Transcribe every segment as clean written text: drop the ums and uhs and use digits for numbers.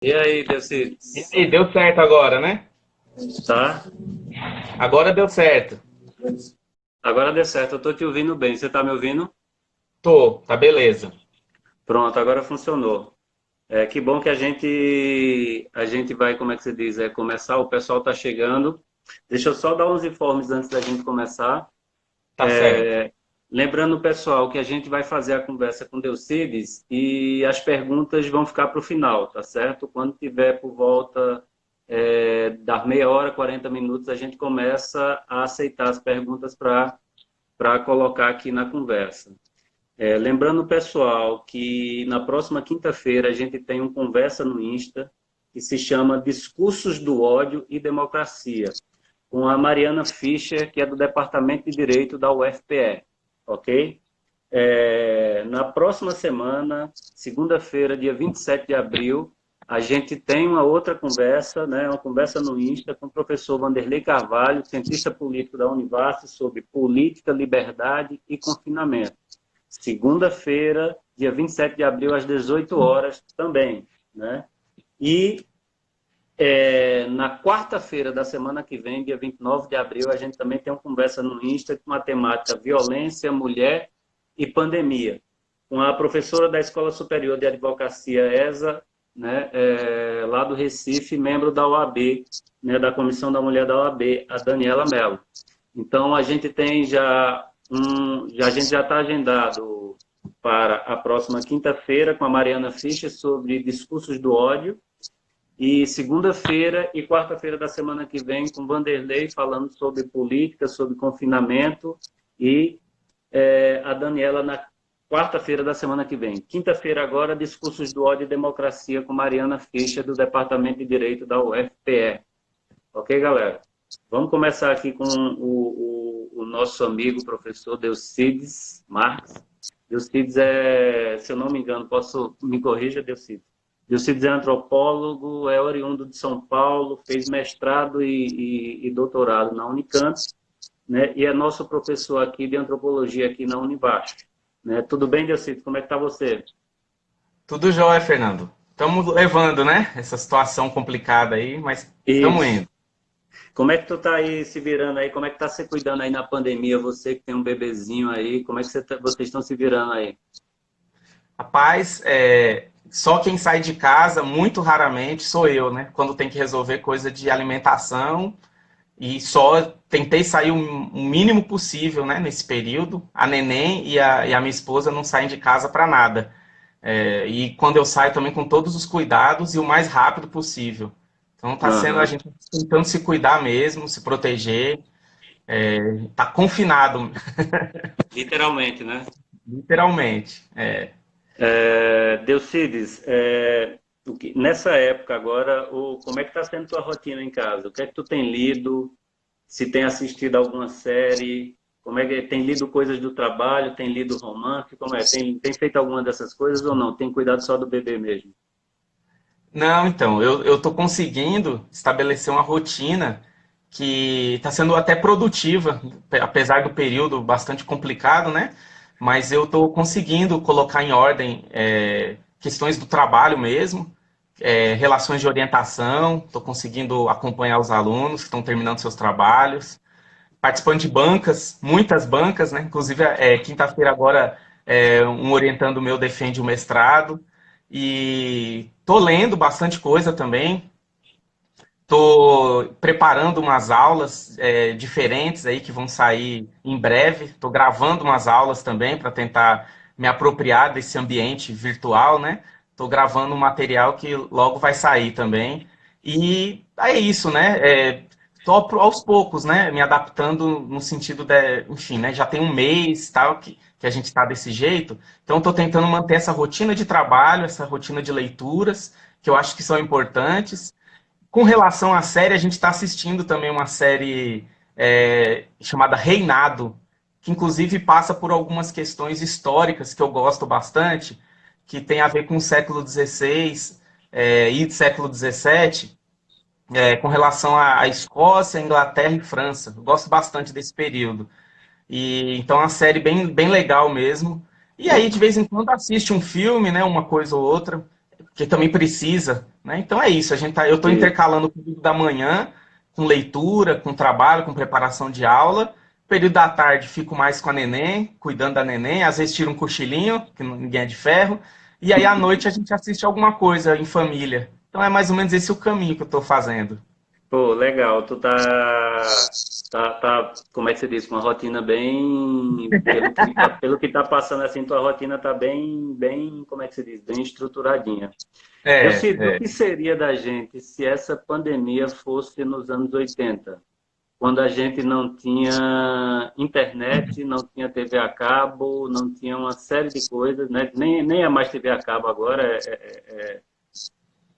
E aí, E Delcides? aí, deu certo agora, né? Tá? Agora deu certo. Agora deu certo, eu tô te ouvindo bem. Você tá me ouvindo? Tô, tá beleza. Pronto, agora funcionou. Que bom que a gente vai, como é que se diz, começar, o pessoal tá chegando. Deixa eu só dar uns informes antes da gente começar. Tá certo. Lembrando, pessoal, que a gente vai fazer a conversa com Delcides e as perguntas vão ficar para o final, tá certo? Quando tiver por volta da meia hora, 40 minutos, a gente começa a aceitar as perguntas para colocar aqui na conversa. Lembrando, pessoal, que na próxima quinta-feira a gente tem um conversa no Insta que se chama Discursos do Ódio e Democracia, com a Mariana Fischer, que é do Departamento de Direito da UFPE, ok? Na próxima semana, segunda-feira, dia 27 de abril, a gente tem uma outra conversa, né, uma conversa no Insta com o professor Vanderlei Carvalho, cientista político da Univasf, sobre política, liberdade e confinamento. Segunda-feira, dia 27 de abril, às 18 horas também. Né? E na quarta-feira da semana que vem, dia 29 de abril, a gente também tem uma conversa no Insta com a temática violência, mulher e pandemia, com a professora da Escola Superior de Advocacia, ESA, né, lá do Recife, membro da OAB, né, da Comissão da Mulher da OAB, a Daniela Mello. Então, a gente tem a gente já está agendado para a próxima quinta-feira com a Mariana Fischer sobre discursos do ódio, e segunda-feira e quarta-feira da semana que vem com Vanderlei falando sobre política, sobre confinamento e a Daniela na quarta-feira da semana que vem. Quinta-feira agora, discursos do ódio e democracia com Mariana Fischer do Departamento de Direito da UFPE. Ok, galera? Vamos começar aqui com o nosso amigo, professor Delcides Marques. Delcides se eu não me engano, me corrija, Delcides. Delcides é antropólogo, é oriundo de São Paulo, fez mestrado e doutorado na Unicamp, né? E é nosso professor aqui de antropologia aqui na Univasf. Né? Tudo bem, Delcides? Como é que está você? Tudo jóia, Fernando. Estamos levando, né? Essa situação complicada aí, mas estamos Isso. indo. Como é que tu tá aí se virando aí? Como é que tá se cuidando aí na pandemia? Você que tem um bebezinho aí, como é que vocês estão se virando aí? Rapaz, só quem sai de casa, muito raramente, sou eu, né? Quando tem que resolver coisa de alimentação e só tentei sair o mínimo possível, né? Nesse período. A neném e a minha esposa não saem de casa para nada. E quando eu saio também com todos os cuidados e o mais rápido possível. Então tá sendo a Aham. gente tentando se cuidar mesmo, se proteger, tá confinado, Literalmente, né? literalmente. Delcides, nessa época agora, como é que está sendo tua rotina em casa? O que é que tu tem lido? Se tem assistido alguma série? Como é que tem lido coisas do trabalho? Tem lido romance? Como é? Tem feito alguma dessas coisas ou não? Tem cuidado só do bebê mesmo? Não, então, eu tô conseguindo estabelecer uma rotina que está sendo até produtiva, apesar do período bastante complicado, né? Mas eu estou conseguindo colocar em ordem questões do trabalho mesmo, relações de orientação, estou conseguindo acompanhar os alunos que estão terminando seus trabalhos, participando de bancas, muitas bancas, né? Inclusive, quinta-feira agora, um orientando meu defende o mestrado. E tô lendo bastante coisa também. Tô preparando umas aulas diferentes aí que vão sair em breve. Tô gravando umas aulas também para tentar me apropriar desse ambiente virtual, né? Tô gravando um material que logo vai sair também. E é isso, né? Tô aos poucos, né? Me adaptando no sentido de, enfim, né? Já tem um mês tal que a gente está desse jeito. Então, estou tentando manter essa rotina de trabalho, essa rotina de leituras, que eu acho que são importantes. Com relação à série, a gente está assistindo também uma série chamada Reinado, que inclusive passa por algumas questões históricas que eu gosto bastante, que tem a ver com o século XVI e século XVII, com relação à Escócia, Inglaterra e França. Eu gosto bastante desse período. E então é uma série bem, bem legal mesmo. E aí, de vez em quando, assiste um filme, né? Uma coisa ou outra. porque também precisa, né? Então é isso, eu estou E, intercalando o período da manhã com leitura, com trabalho, com preparação de aula. Período da tarde fico mais com a neném, cuidando da neném, às vezes tiro um cochilinho, que ninguém é de ferro, e aí à noite a gente assiste alguma coisa em família. Então é mais ou menos esse o caminho que eu estou fazendo. pô, legal, tu tá, como é que você diz, com uma rotina bem, pelo que tá passando assim, tua rotina tá bem, como é que se diz, bem estruturadinha. Delcido, o É, que seria da gente se essa pandemia fosse nos anos 80, quando a gente não tinha internet, não tinha TV a cabo, não tinha uma série de coisas, né? Nem é mais TV a cabo agora,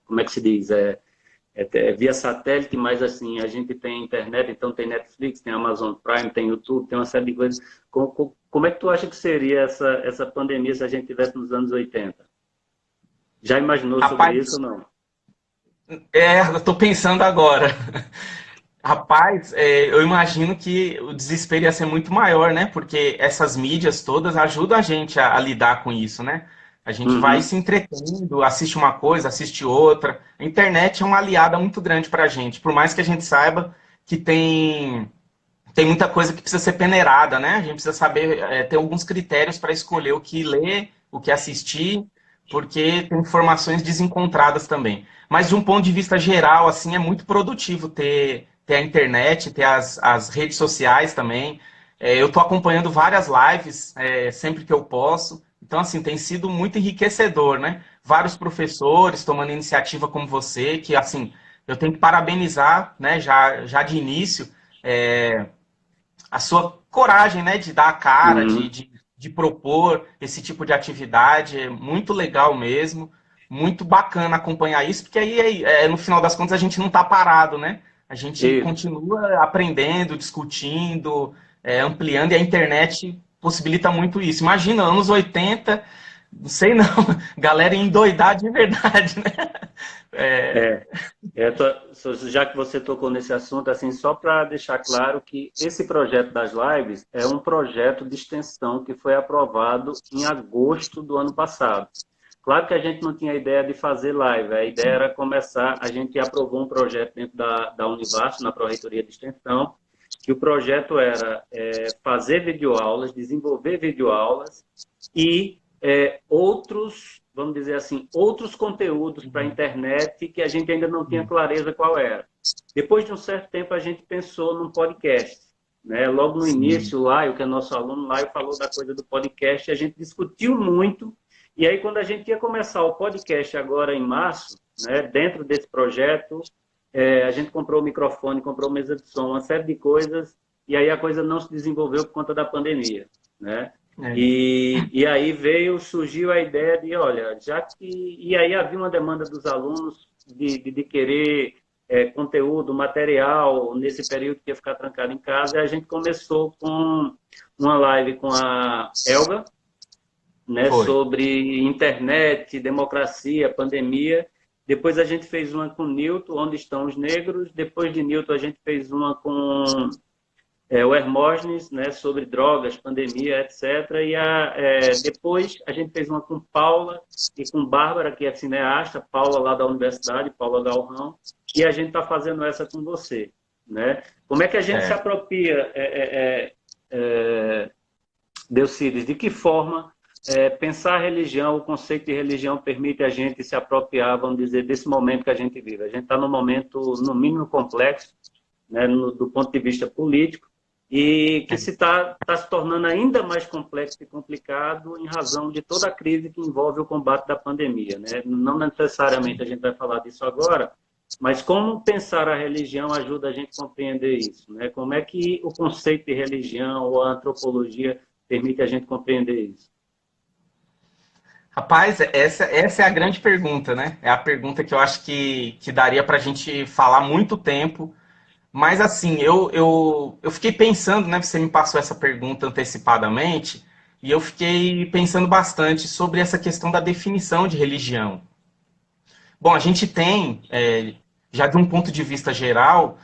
como é que se diz? É via satélite, mas assim, a gente tem internet, então tem Netflix, tem Amazon Prime, tem YouTube, tem uma série de coisas. Como é que tu acha que seria essa pandemia se a gente tivesse nos anos 80? Já imaginou sobre isso rapaz, ou não? eu estou pensando agora. Rapaz, eu imagino que o desespero ia ser muito maior, né? Porque essas mídias todas ajudam a gente a lidar com isso, né? A gente vai Uhum, se entretendo, assiste uma coisa, assiste outra. A internet é uma aliada muito grande para a gente, por mais que a gente saiba que tem muita coisa que precisa ser peneirada, né? A gente precisa saber, ter alguns critérios para escolher o que ler, o que assistir, porque tem informações desencontradas também. Mas de um ponto de vista geral, assim, é muito produtivo ter a internet, ter as redes sociais também. Eu estou acompanhando várias lives, sempre que eu posso. Então, assim, tem sido muito enriquecedor, né? Vários professores tomando iniciativa como você, que, assim, eu tenho que parabenizar, né, já de início, é, a sua coragem, né, de dar a cara, uhum. de propor esse tipo de atividade. É muito legal mesmo, muito bacana acompanhar isso, porque aí, no final das contas, a gente não está parado, né? A gente Isso. continua aprendendo, discutindo, ampliando, e a internet possibilita muito isso. Imagina, anos 80, não sei não, galera endoidar de verdade, né? É, É, já que você tocou nesse assunto, assim, só para deixar claro que esse projeto das lives é um projeto de extensão que foi aprovado em agosto do ano passado. Claro que a gente não tinha ideia de fazer live, a ideia era começar, a gente aprovou um projeto dentro da Univasf, na Pró-Reitoria de Extensão, que o projeto era fazer videoaulas, desenvolver videoaulas e outros, vamos dizer assim, outros conteúdos para a internet que a gente ainda não tinha clareza qual era. Depois de um certo tempo, a gente pensou num podcast. Né? Logo no sim. início, o Laio, que é nosso aluno, Laio falou da coisa do podcast, e a gente discutiu muito. E aí, quando a gente ia começar o podcast agora em março, né, dentro desse projeto, a gente comprou o microfone, comprou mesa de som, uma série de coisas, e aí a coisa não se desenvolveu por conta da pandemia. Né? É. E aí surgiu a ideia de, olha, já que. E aí havia uma demanda dos alunos de querer conteúdo, material, nesse período que ia ficar trancado em casa, e a gente começou com uma live com a Elga, né, Foi. sobre internet, democracia, pandemia. Depois a gente fez uma com Newton, Onde Estão os Negros. Depois de Newton, a gente fez uma com o Hermógenes, né, sobre drogas, pandemia, etc. E depois a gente fez uma com Paula e com Bárbara, que é cineasta, Paula lá da universidade, Paula Galrão, e a gente está fazendo essa com você. Né? Como é que a gente se É. apropria, Delcides? De que forma pensar a religião, o conceito de religião permite a gente se apropriar, vamos dizer, desse momento que a gente vive? A gente está num momento, no mínimo, complexo, né, do ponto de vista político, e que está se tornando ainda mais complexo e complicado em razão de toda a crise que envolve o combate da pandemia. Né? Não necessariamente a gente vai falar disso agora, mas como pensar a religião ajuda a gente a compreender isso? Né? Como é que o conceito de religião ou a antropologia permite a gente compreender isso? Rapaz, essa é a grande pergunta, né? É a pergunta que eu acho que daria para a gente falar muito tempo. Mas assim, eu fiquei pensando, né? Você me passou essa pergunta antecipadamente, e eu fiquei pensando bastante sobre essa questão da definição de religião. Bom, a gente tem, já de um ponto de vista geral,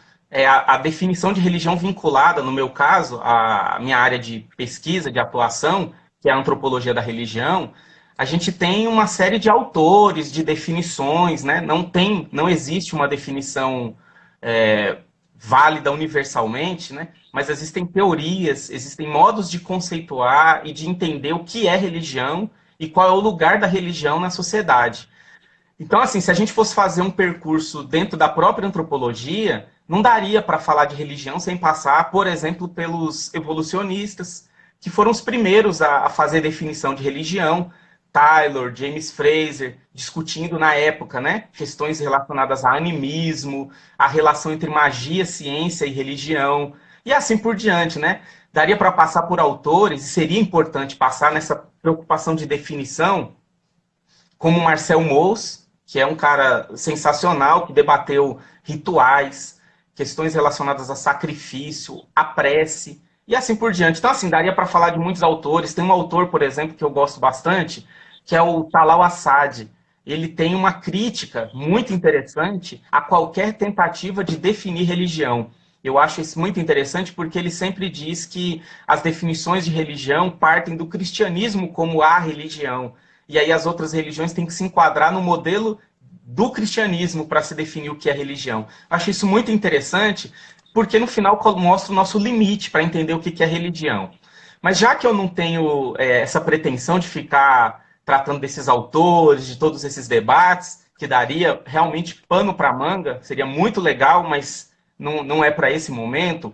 a definição de religião vinculada, no meu caso, à minha área de pesquisa, de atuação, que é a antropologia da religião. a gente tem uma série de autores, de definições, né? Não existe uma definição válida universalmente, né? Mas existem teorias, existem modos de conceituar e de entender o que é religião e qual é o lugar da religião na sociedade. Então, assim, se a gente fosse fazer um percurso dentro da própria antropologia, não daria para falar de religião sem passar, por exemplo, pelos evolucionistas, que foram os primeiros a fazer definição de religião. Taylor, James Fraser, discutindo na época, né, questões relacionadas a animismo, a relação entre magia, ciência e religião, e assim por diante, né? Daria para passar por autores, e seria importante passar nessa preocupação de definição, como Marcel Mauss, que é um cara sensacional, que debateu rituais, questões relacionadas a sacrifício, a prece, e assim por diante. Então, assim, daria para falar de muitos autores. Tem um autor, por exemplo, que eu gosto bastante, que é o Talal Assad. Ele tem uma crítica muito interessante a qualquer tentativa de definir religião. Eu acho isso muito interessante porque ele sempre diz que as definições de religião partem do cristianismo como a religião. E aí as outras religiões têm que se enquadrar no modelo do cristianismo para se definir o que é religião. Acho isso muito interessante porque no final mostra o nosso limite para entender o que é religião. Mas já que eu não tenho essa pretensão de ficar tratando desses autores, de todos esses debates, que daria realmente pano para manga, seria muito legal, mas não é para esse momento,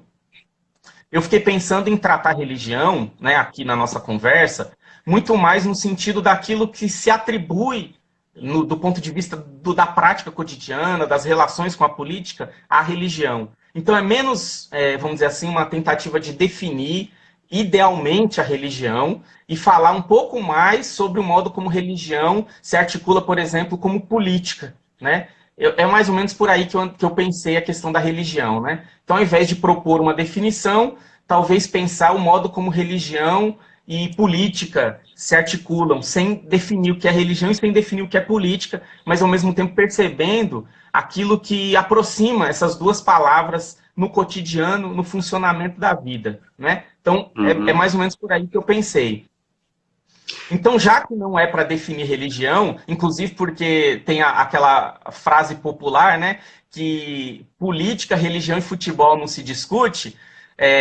eu fiquei pensando em tratar religião, né, aqui na nossa conversa, muito mais no sentido daquilo que se atribui, do ponto de vista da prática cotidiana, das relações com a política, à religião. Então é menos, vamos dizer assim, uma tentativa de definir idealmente a religião e falar um pouco mais sobre o modo como religião se articula, por exemplo, como política, né? É mais ou menos por aí que eu pensei a questão da religião, né? Então, ao invés de propor uma definição, talvez pensar o modo como religião e política se articulam, sem definir o que é religião e sem definir o que é política, mas ao mesmo tempo percebendo aquilo que aproxima essas duas palavras no cotidiano, no funcionamento da vida, né? Então, é mais ou menos por aí que eu pensei. Então, já que não é para definir religião, inclusive porque tem aquela frase popular, né, que política, religião e futebol não se discute,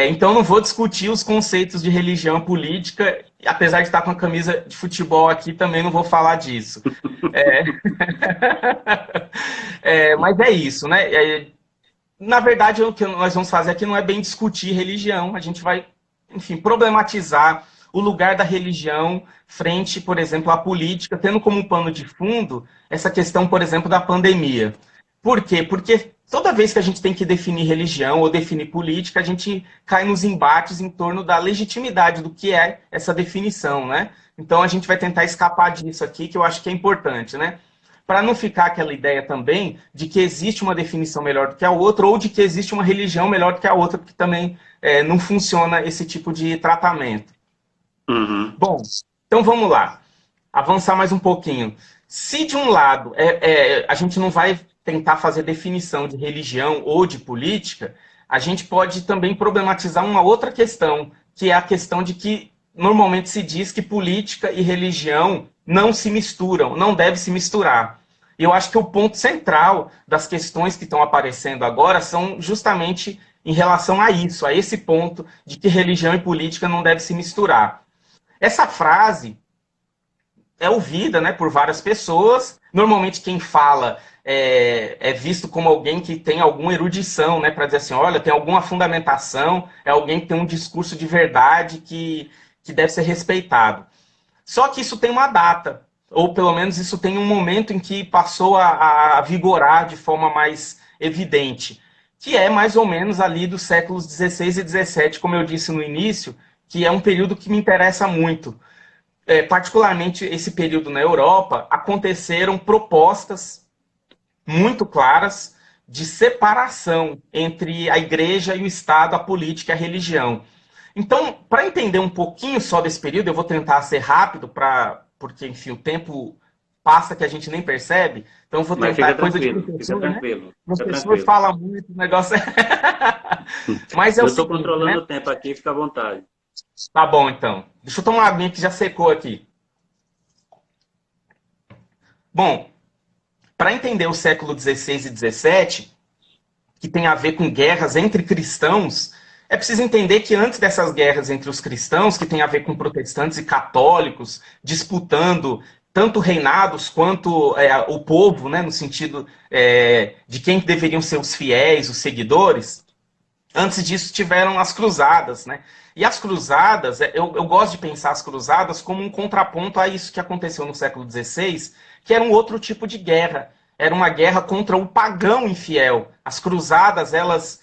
então não vou discutir os conceitos de religião e política, apesar de estar com a camisa de futebol aqui, também não vou falar disso. Mas é isso, né? Na verdade, o que nós vamos fazer aqui não é bem discutir religião, a gente vai, enfim, problematizar o lugar da religião frente, por exemplo, à política, tendo como pano de fundo essa questão, por exemplo, da pandemia. Por quê? Porque toda vez que a gente tem que definir religião ou definir política, a gente cai nos embates em torno da legitimidade do que é essa definição, né? Então a gente vai tentar escapar disso aqui, que eu acho que é importante, né? Para não ficar aquela ideia também de que existe uma definição melhor do que a outra, ou de que existe uma religião melhor do que a outra, porque também não funciona esse tipo de tratamento. Bom, então vamos lá. Avançar mais um pouquinho. Se de um lado a gente não vai tentar fazer definição de religião ou de política, a gente pode também problematizar uma outra questão, que é a questão de que normalmente se diz que política e religião não se misturam, não deve se misturar. E eu acho que o ponto central das questões que estão aparecendo agora são justamente em relação a isso, a esse ponto de que religião e política não devem se misturar. Essa frase é ouvida, né, por várias pessoas. Normalmente quem fala é visto como alguém que tem alguma erudição, né, para dizer assim, olha, tem alguma fundamentação, é alguém que tem um discurso de verdade que deve ser respeitado. Só que isso tem uma data, ou pelo menos isso tem um momento em que passou a vigorar de forma mais evidente, que é mais ou menos ali dos séculos XVI e XVII, como eu disse no início, que é um período que me interessa muito. Particularmente esse período na Europa, aconteceram propostas muito claras de separação entre a igreja e o Estado, a política e a religião. Então, para entender um pouquinho só desse período, eu vou tentar ser rápido, porque, enfim, o tempo passa que a gente nem percebe. Então, eu vou tentar coisa de professor, né? O professor fala muito, o negócio Mas eu estou controlando o tempo aqui, fica à vontade. Tá bom, então. Deixa eu tomar uma aguinha que já secou aqui. Bom, para entender o século XVI e XVII, que tem a ver com guerras entre cristãos, é preciso entender que antes dessas guerras entre os cristãos, que tem a ver com protestantes e católicos, disputando tanto reinados quanto o povo, né, no sentido de quem deveriam ser os fiéis, os seguidores, antes disso tiveram as cruzadas, né? E as cruzadas, eu gosto de pensar as cruzadas como um contraponto a isso que aconteceu no século XVI, que era um outro tipo de guerra. Era uma guerra contra o pagão infiel. As cruzadas, elas,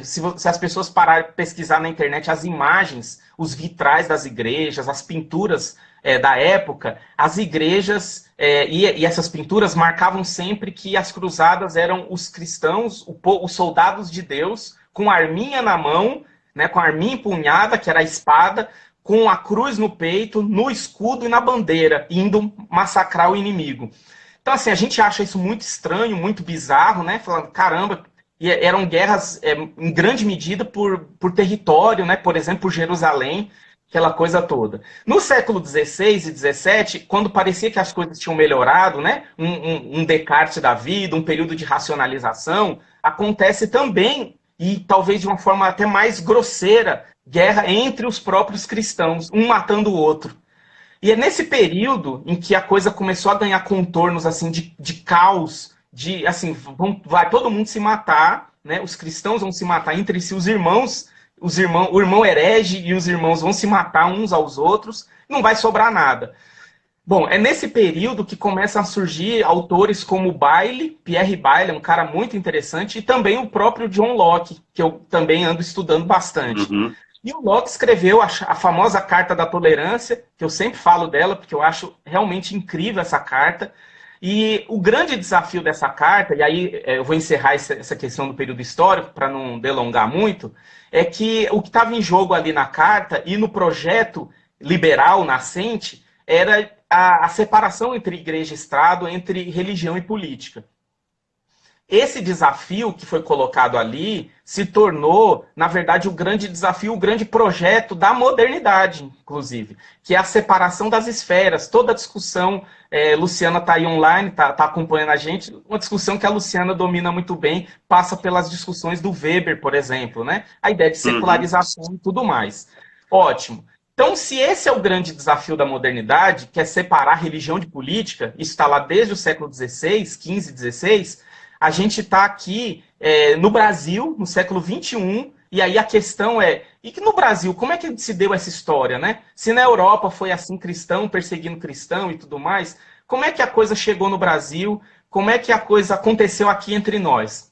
se as pessoas pararem de pesquisar na internet as imagens, os vitrais das igrejas, as pinturas da época, as igrejas e essas pinturas marcavam sempre que as cruzadas eram os cristãos, os soldados de Deus, com a arminha na mão, né, com a arminha empunhada, que era a espada, com a cruz no peito, no escudo e na bandeira, indo massacrar o inimigo. Então, assim, a gente acha isso muito estranho, muito bizarro, né? Falando, caramba, e eram guerras em grande medida por território, né? Por exemplo, por Jerusalém, aquela coisa toda. No século XVI e XVII, quando parecia que as coisas tinham melhorado, né? Um Descartes da vida, um período de racionalização, acontece também, e talvez de uma forma até mais grosseira, guerra entre os próprios cristãos, um matando o outro. E é nesse período em que a coisa começou a ganhar contornos assim de caos, de assim, vai todo mundo se matar, né? Os cristãos vão se matar entre si, o irmão herege e os irmãos vão se matar uns aos outros, não vai sobrar nada. Bom, é nesse período que começam a surgir autores como Pierre Bayle, um cara muito interessante, e também o próprio John Locke, que eu também ando estudando bastante. Uhum. E o Locke escreveu a famosa Carta da Tolerância, que eu sempre falo dela, porque eu acho realmente incrível essa carta. E o grande desafio dessa carta, e aí eu vou encerrar essa questão do período histórico, para não delongar muito, é que o que estava em jogo ali na carta e no projeto liberal nascente era a separação entre igreja e Estado, entre religião e política. Esse desafio que foi colocado ali se tornou, na verdade, o grande desafio, o grande projeto da modernidade, inclusive, que é a separação das esferas. Toda a discussão, Luciana está aí online, está acompanhando a gente, uma discussão que a Luciana domina muito bem, passa pelas discussões do Weber, por exemplo, né? A ideia de secularização e tudo mais. Ótimo. Então, se esse é o grande desafio da modernidade, que é separar religião de política, isso está lá desde o século XVI, XV, XVI, a gente está aqui no Brasil, no século XXI, e aí a questão e que no Brasil, como é que se deu essa história, né? Se na Europa foi assim, cristão perseguindo cristão e tudo mais, como é que a coisa chegou no Brasil? Como é que a coisa aconteceu aqui entre nós?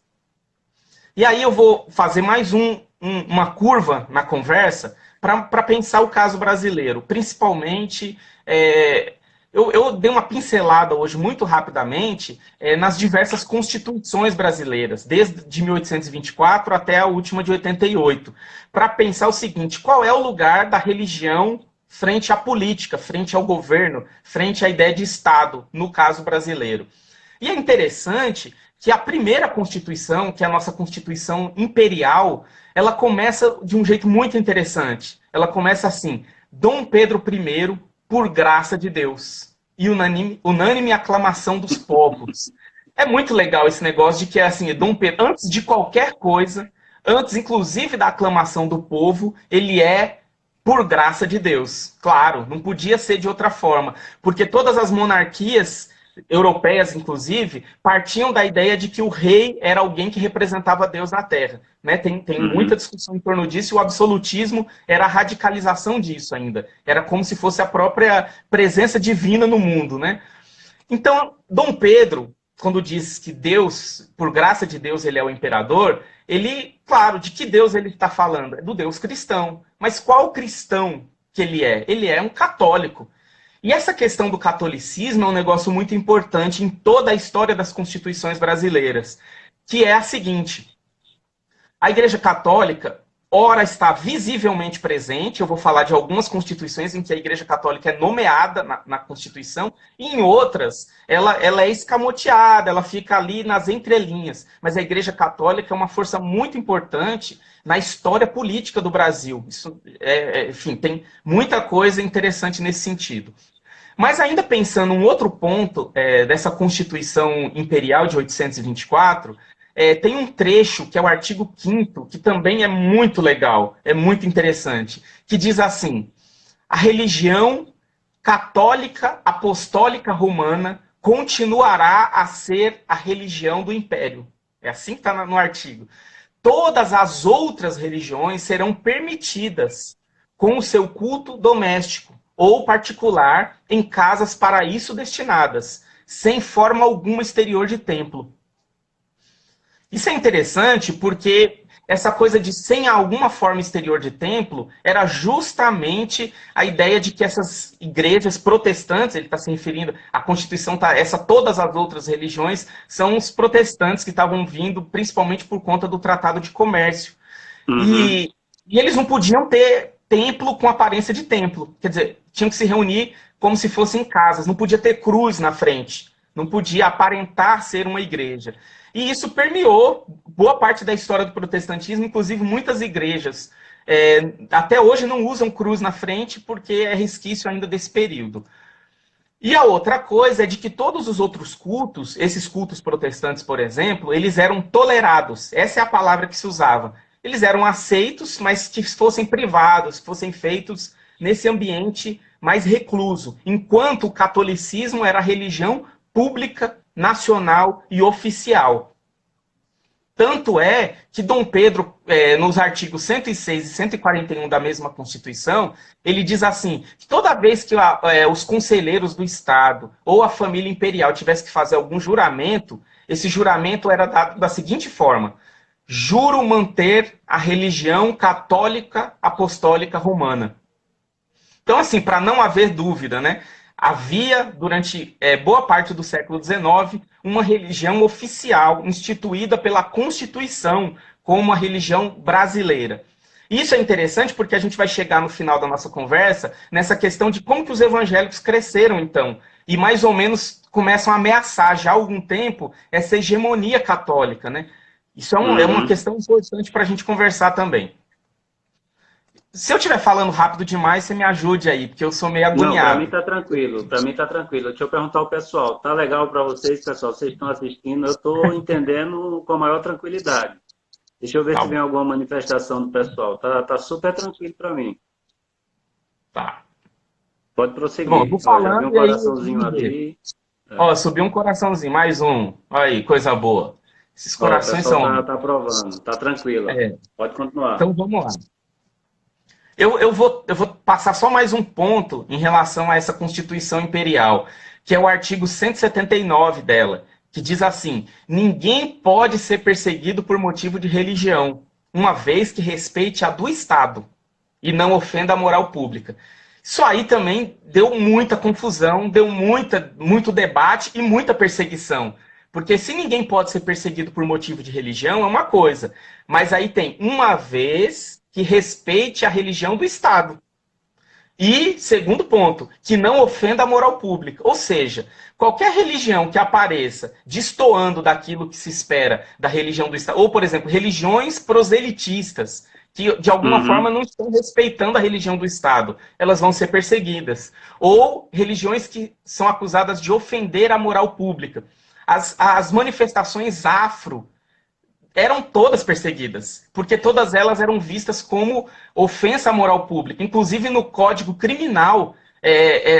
E aí eu vou fazer mais uma curva na conversa para pensar o caso brasileiro, principalmente... Eu dei uma pincelada hoje, muito rapidamente, nas diversas constituições brasileiras, desde 1824 até a última de 88, para pensar o seguinte: qual é o lugar da religião frente à política, frente ao governo, frente à ideia de Estado, no caso brasileiro. E é interessante que a primeira Constituição, que é a nossa Constituição Imperial, ela começa de um jeito muito interessante. Ela começa assim: Dom Pedro I, por graça de Deus, e unânime aclamação dos povos. É muito legal esse negócio de que, assim, Dom Pedro, antes de qualquer coisa, antes inclusive da aclamação do povo, ele é por graça de Deus. Claro, não podia ser de outra forma, porque todas as monarquias europeias, inclusive, partiam da ideia de que o rei era alguém que representava Deus na Terra. Né? Tem muita discussão em torno disso, e o absolutismo era a radicalização disso ainda. Era como se fosse a própria presença divina no mundo. Né? Então, Dom Pedro, quando diz que Deus, por graça de Deus, ele é o imperador, ele, claro, de que Deus ele está falando? É do Deus cristão. Mas qual cristão que ele é? Ele é um católico. E essa questão do catolicismo é um negócio muito importante em toda a história das constituições brasileiras, que é a seguinte: a Igreja Católica, ora, está visivelmente presente. Eu vou falar de algumas constituições em que a Igreja Católica é nomeada na Constituição, e em outras ela é escamoteada, ela fica ali nas entrelinhas. Mas a Igreja Católica é uma força muito importante na história política do Brasil. Isso, enfim, tem muita coisa interessante nesse sentido. Mas ainda pensando um outro ponto dessa Constituição Imperial de 824, tem um trecho, que é o artigo 5º, que também é muito legal, é muito interessante, que diz assim: a religião católica apostólica romana continuará a ser a religião do império. É assim que está no artigo. Todas as outras religiões serão permitidas com o seu culto doméstico ou particular em casas para isso destinadas, sem forma alguma exterior de templo. Isso é interessante porque essa coisa de sem alguma forma exterior de templo era justamente a ideia de que essas igrejas protestantes, ele está se referindo, a Constituição está, todas as outras religiões são os protestantes que estavam vindo principalmente por conta do Tratado de Comércio. Uhum. E eles não podiam ter templo com aparência de templo, quer dizer, tinham que se reunir como se fossem casas, não podia ter cruz na frente, não podia aparentar ser uma igreja. E isso permeou boa parte da história do protestantismo, inclusive muitas igrejas até hoje não usam cruz na frente porque é resquício ainda desse período. E a outra coisa é de que todos os outros cultos, esses cultos protestantes, por exemplo, eles eram tolerados. Essa é a palavra que se usava. Eles eram aceitos, mas que fossem privados, que fossem feitos nesse ambiente mais recluso, enquanto o catolicismo era a religião pública, nacional e oficial. Tanto é que Dom Pedro, nos artigos 106 e 141 da mesma Constituição, ele diz assim, que toda vez que os conselheiros do Estado ou a família imperial tivesse que fazer algum juramento, esse juramento era dado da seguinte forma: juro manter a religião católica apostólica romana. Então, assim, para não haver dúvida, né? Havia, durante boa parte do século XIX, uma religião oficial instituída pela Constituição como uma religião brasileira. Isso é interessante porque a gente vai chegar no final da nossa conversa nessa questão de como que os evangélicos cresceram, então, e mais ou menos começam a ameaçar já há algum tempo essa hegemonia católica, né? Isso é uma questão importante para a gente conversar também. Se eu estiver falando rápido demais, você me ajude aí, porque eu sou meio agoniado. Não, para mim tá tranquilo, para mim tá tranquilo. Deixa eu perguntar ao pessoal, tá legal para vocês, pessoal? Vocês estão assistindo, eu estou entendendo com a maior tranquilidade. Deixa eu ver se vem alguma manifestação do pessoal. Tá super tranquilo para mim. Tá. Pode prosseguir. Bom, vou falando, já vi um coraçãozinho ali. Ó, subiu um coraçãozinho, mais um. Olha aí, coisa boa. Esses corações são... Tá aprovando, tá tranquilo. Pode continuar. Então vamos lá. Eu vou passar só mais um ponto em relação a essa Constituição Imperial, que é o artigo 179 dela, que diz assim: ninguém pode ser perseguido por motivo de religião, uma vez que respeite a do Estado e não ofenda a moral pública. Isso aí também deu muita confusão, deu muito debate e muita perseguição. Porque se ninguém pode ser perseguido por motivo de religião, é uma coisa. Mas aí tem uma vez que respeite a religião do Estado. E, segundo ponto, que não ofenda a moral pública. Ou seja, qualquer religião que apareça destoando daquilo que se espera da religião do Estado, ou, por exemplo, religiões proselitistas, que de alguma forma não estão respeitando a religião do Estado, elas vão ser perseguidas. Ou religiões que são acusadas de ofender a moral pública. As manifestações afro eram todas perseguidas, porque todas elas eram vistas como ofensa à moral pública. Inclusive no Código Criminal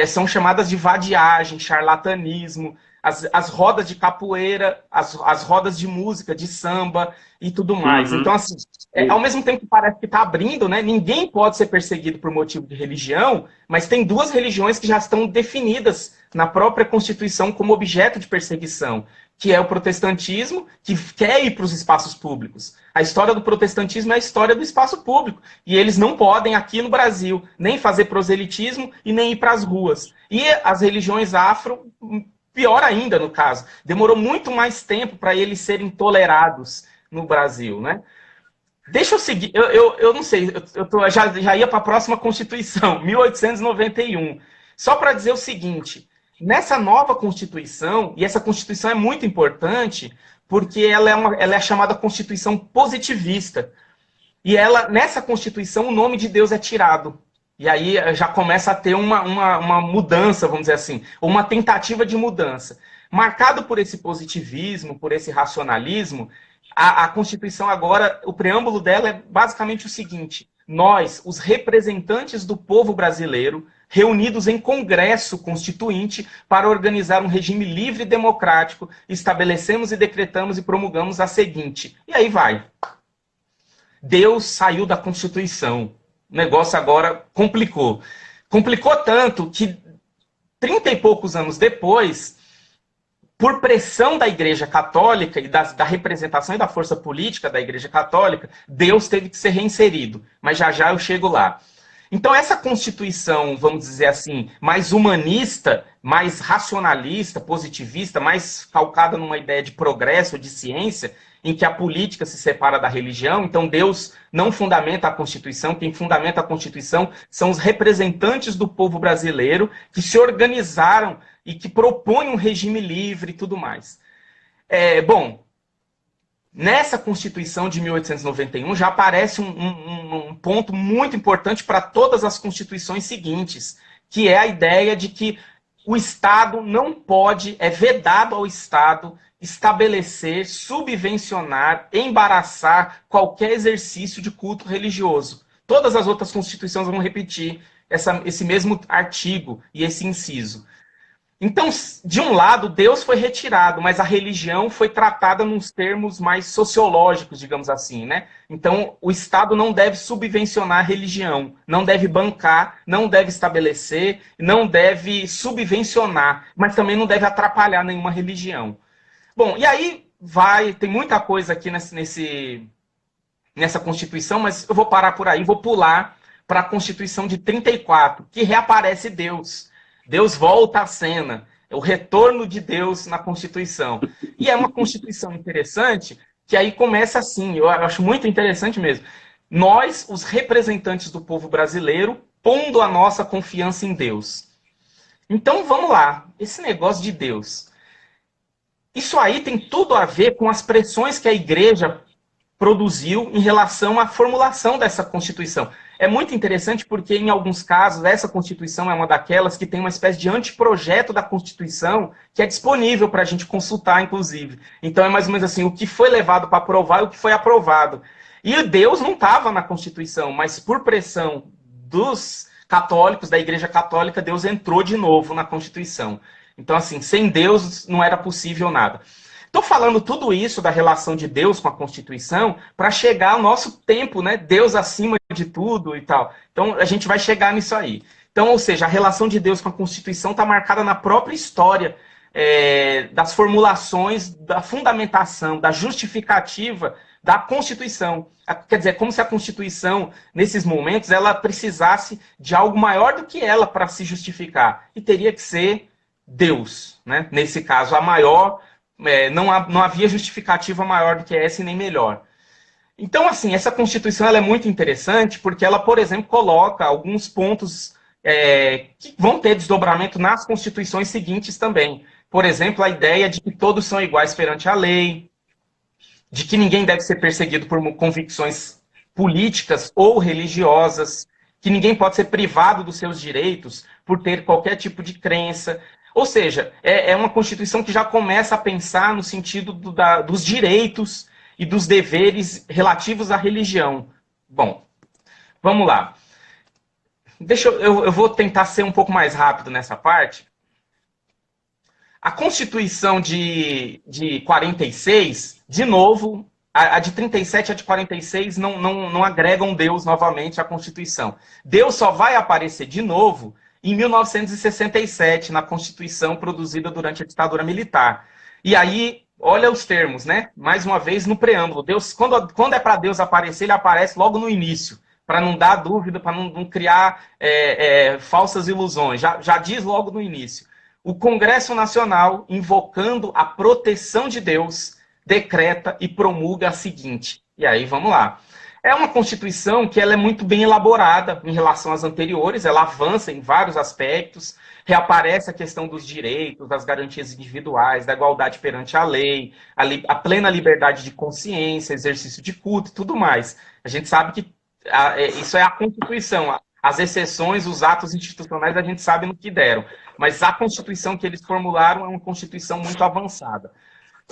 são chamadas de vadiagem, charlatanismo, as rodas de capoeira, as rodas de música, de samba e tudo mais. Então, assim, ao mesmo tempo que parece que está abrindo, né, ninguém pode ser perseguido por motivo de religião, mas tem duas religiões que já estão definidas na própria Constituição como objeto de perseguição, que é o protestantismo, que quer ir para os espaços públicos. A história do protestantismo é a história do espaço público. E eles não podem, aqui no Brasil, nem fazer proselitismo e nem ir para as ruas. E as religiões afro, pior ainda no caso, demorou muito mais tempo para eles serem tolerados no Brasil, né? Deixa eu seguir, eu não sei, já ia para a próxima Constituição, 1891. Só para dizer o seguinte: nessa nova Constituição, e essa Constituição é muito importante, porque ela é chamada Constituição positivista. E nessa Constituição, o nome de Deus é tirado. E aí já começa a ter uma mudança, vamos dizer assim, uma tentativa de mudança. Marcado por esse positivismo, por esse racionalismo, a Constituição agora, o preâmbulo dela é basicamente o seguinte: nós, os representantes do povo brasileiro, reunidos em Congresso Constituinte para organizar um regime livre e democrático, estabelecemos e decretamos e promulgamos a seguinte. E aí vai. Deus saiu da Constituição. O negócio agora complicou. Complicou tanto que 30 e poucos anos depois, por pressão da Igreja Católica e da representação e da força política da Igreja Católica, Deus teve que ser reinserido. Mas já já eu chego lá. Então essa Constituição, vamos dizer assim, mais humanista, mais racionalista, positivista, mais calcada numa ideia de progresso, de ciência, em que a política se separa da religião, então Deus não fundamenta a Constituição, quem fundamenta a Constituição são os representantes do povo brasileiro que se organizaram e que propõem um regime livre e tudo mais. Bom, nessa Constituição de 1891 já aparece um ponto muito importante para todas as constituições seguintes, que é a ideia de que o Estado não pode, é vedado ao Estado estabelecer, subvencionar, embaraçar qualquer exercício de culto religioso. Todas as outras constituições vão repetir esse mesmo artigo e esse inciso. Então, de um lado, Deus foi retirado, mas a religião foi tratada nos termos mais sociológicos, digamos assim, né? Então, o Estado não deve subvencionar a religião, não deve bancar, não deve estabelecer, não deve subvencionar, mas também não deve atrapalhar nenhuma religião. Bom, e aí tem muita coisa aqui nessa Constituição, mas eu vou parar por aí, vou pular para a Constituição de 34, que reaparece Deus. Deus volta à cena, é o retorno de Deus na Constituição. E é uma Constituição interessante, que aí começa assim, eu acho muito interessante mesmo. Nós, os representantes do povo brasileiro, pondo a nossa confiança em Deus. Então vamos lá, esse negócio de Deus. Isso aí tem tudo a ver com as pressões que a igreja produziu em relação à formulação dessa Constituição. É muito interessante porque, em alguns casos, essa Constituição é uma daquelas que tem uma espécie de anteprojeto da Constituição que é disponível para a gente consultar, inclusive. Então é mais ou menos assim, o que foi levado para aprovar e o que foi aprovado. E Deus não estava na Constituição, mas por pressão dos católicos, da Igreja Católica, Deus entrou de novo na Constituição. Então, assim, sem Deus não era possível nada. Estou falando tudo isso da relação de Deus com a Constituição para chegar ao nosso tempo, né? Deus acima de tudo e tal. Então, a gente vai chegar nisso aí. Então, ou seja, a relação de Deus com a Constituição está marcada na própria história das formulações, da fundamentação, da justificativa da Constituição. Quer dizer, é como se a Constituição, nesses momentos, ela precisasse de algo maior do que ela para se justificar. E teria que ser Deus, né? Nesse caso, a maior, não havia justificativa maior do que essa e nem melhor. Então, assim, essa Constituição ela é muito interessante porque ela, por exemplo, coloca alguns pontos que vão ter desdobramento nas constituições seguintes também. Por exemplo, a ideia de que todos são iguais perante a lei, de que ninguém deve ser perseguido por convicções políticas ou religiosas, que ninguém pode ser privado dos seus direitos por ter qualquer tipo de crença. Ou seja, é uma Constituição que já começa a pensar no sentido dos direitos e dos deveres relativos à religião. Bom, vamos lá. Eu vou tentar ser um pouco mais rápido nessa parte. A Constituição de 46, de novo, a de 37 e a de 46 não agregam Deus novamente à Constituição. Deus só vai aparecer de novo em 1967, na Constituição produzida durante a ditadura militar. E aí, olha os termos, né? Mais uma vez no preâmbulo. Deus, quando é para Deus aparecer, ele aparece logo no início, para não dar dúvida, para não criar falsas ilusões. Já diz logo no início. O Congresso Nacional, invocando a proteção de Deus, decreta e promulga a seguinte. E aí, vamos lá. É uma Constituição que ela é muito bem elaborada em relação às anteriores, ela avança em vários aspectos, reaparece a questão dos direitos, das garantias individuais, da igualdade perante a lei, a plena liberdade de consciência, exercício de culto e tudo mais. A gente sabe que isso é a Constituição. As exceções, os atos institucionais, a gente sabe no que deram. Mas a Constituição que eles formularam é uma Constituição muito avançada.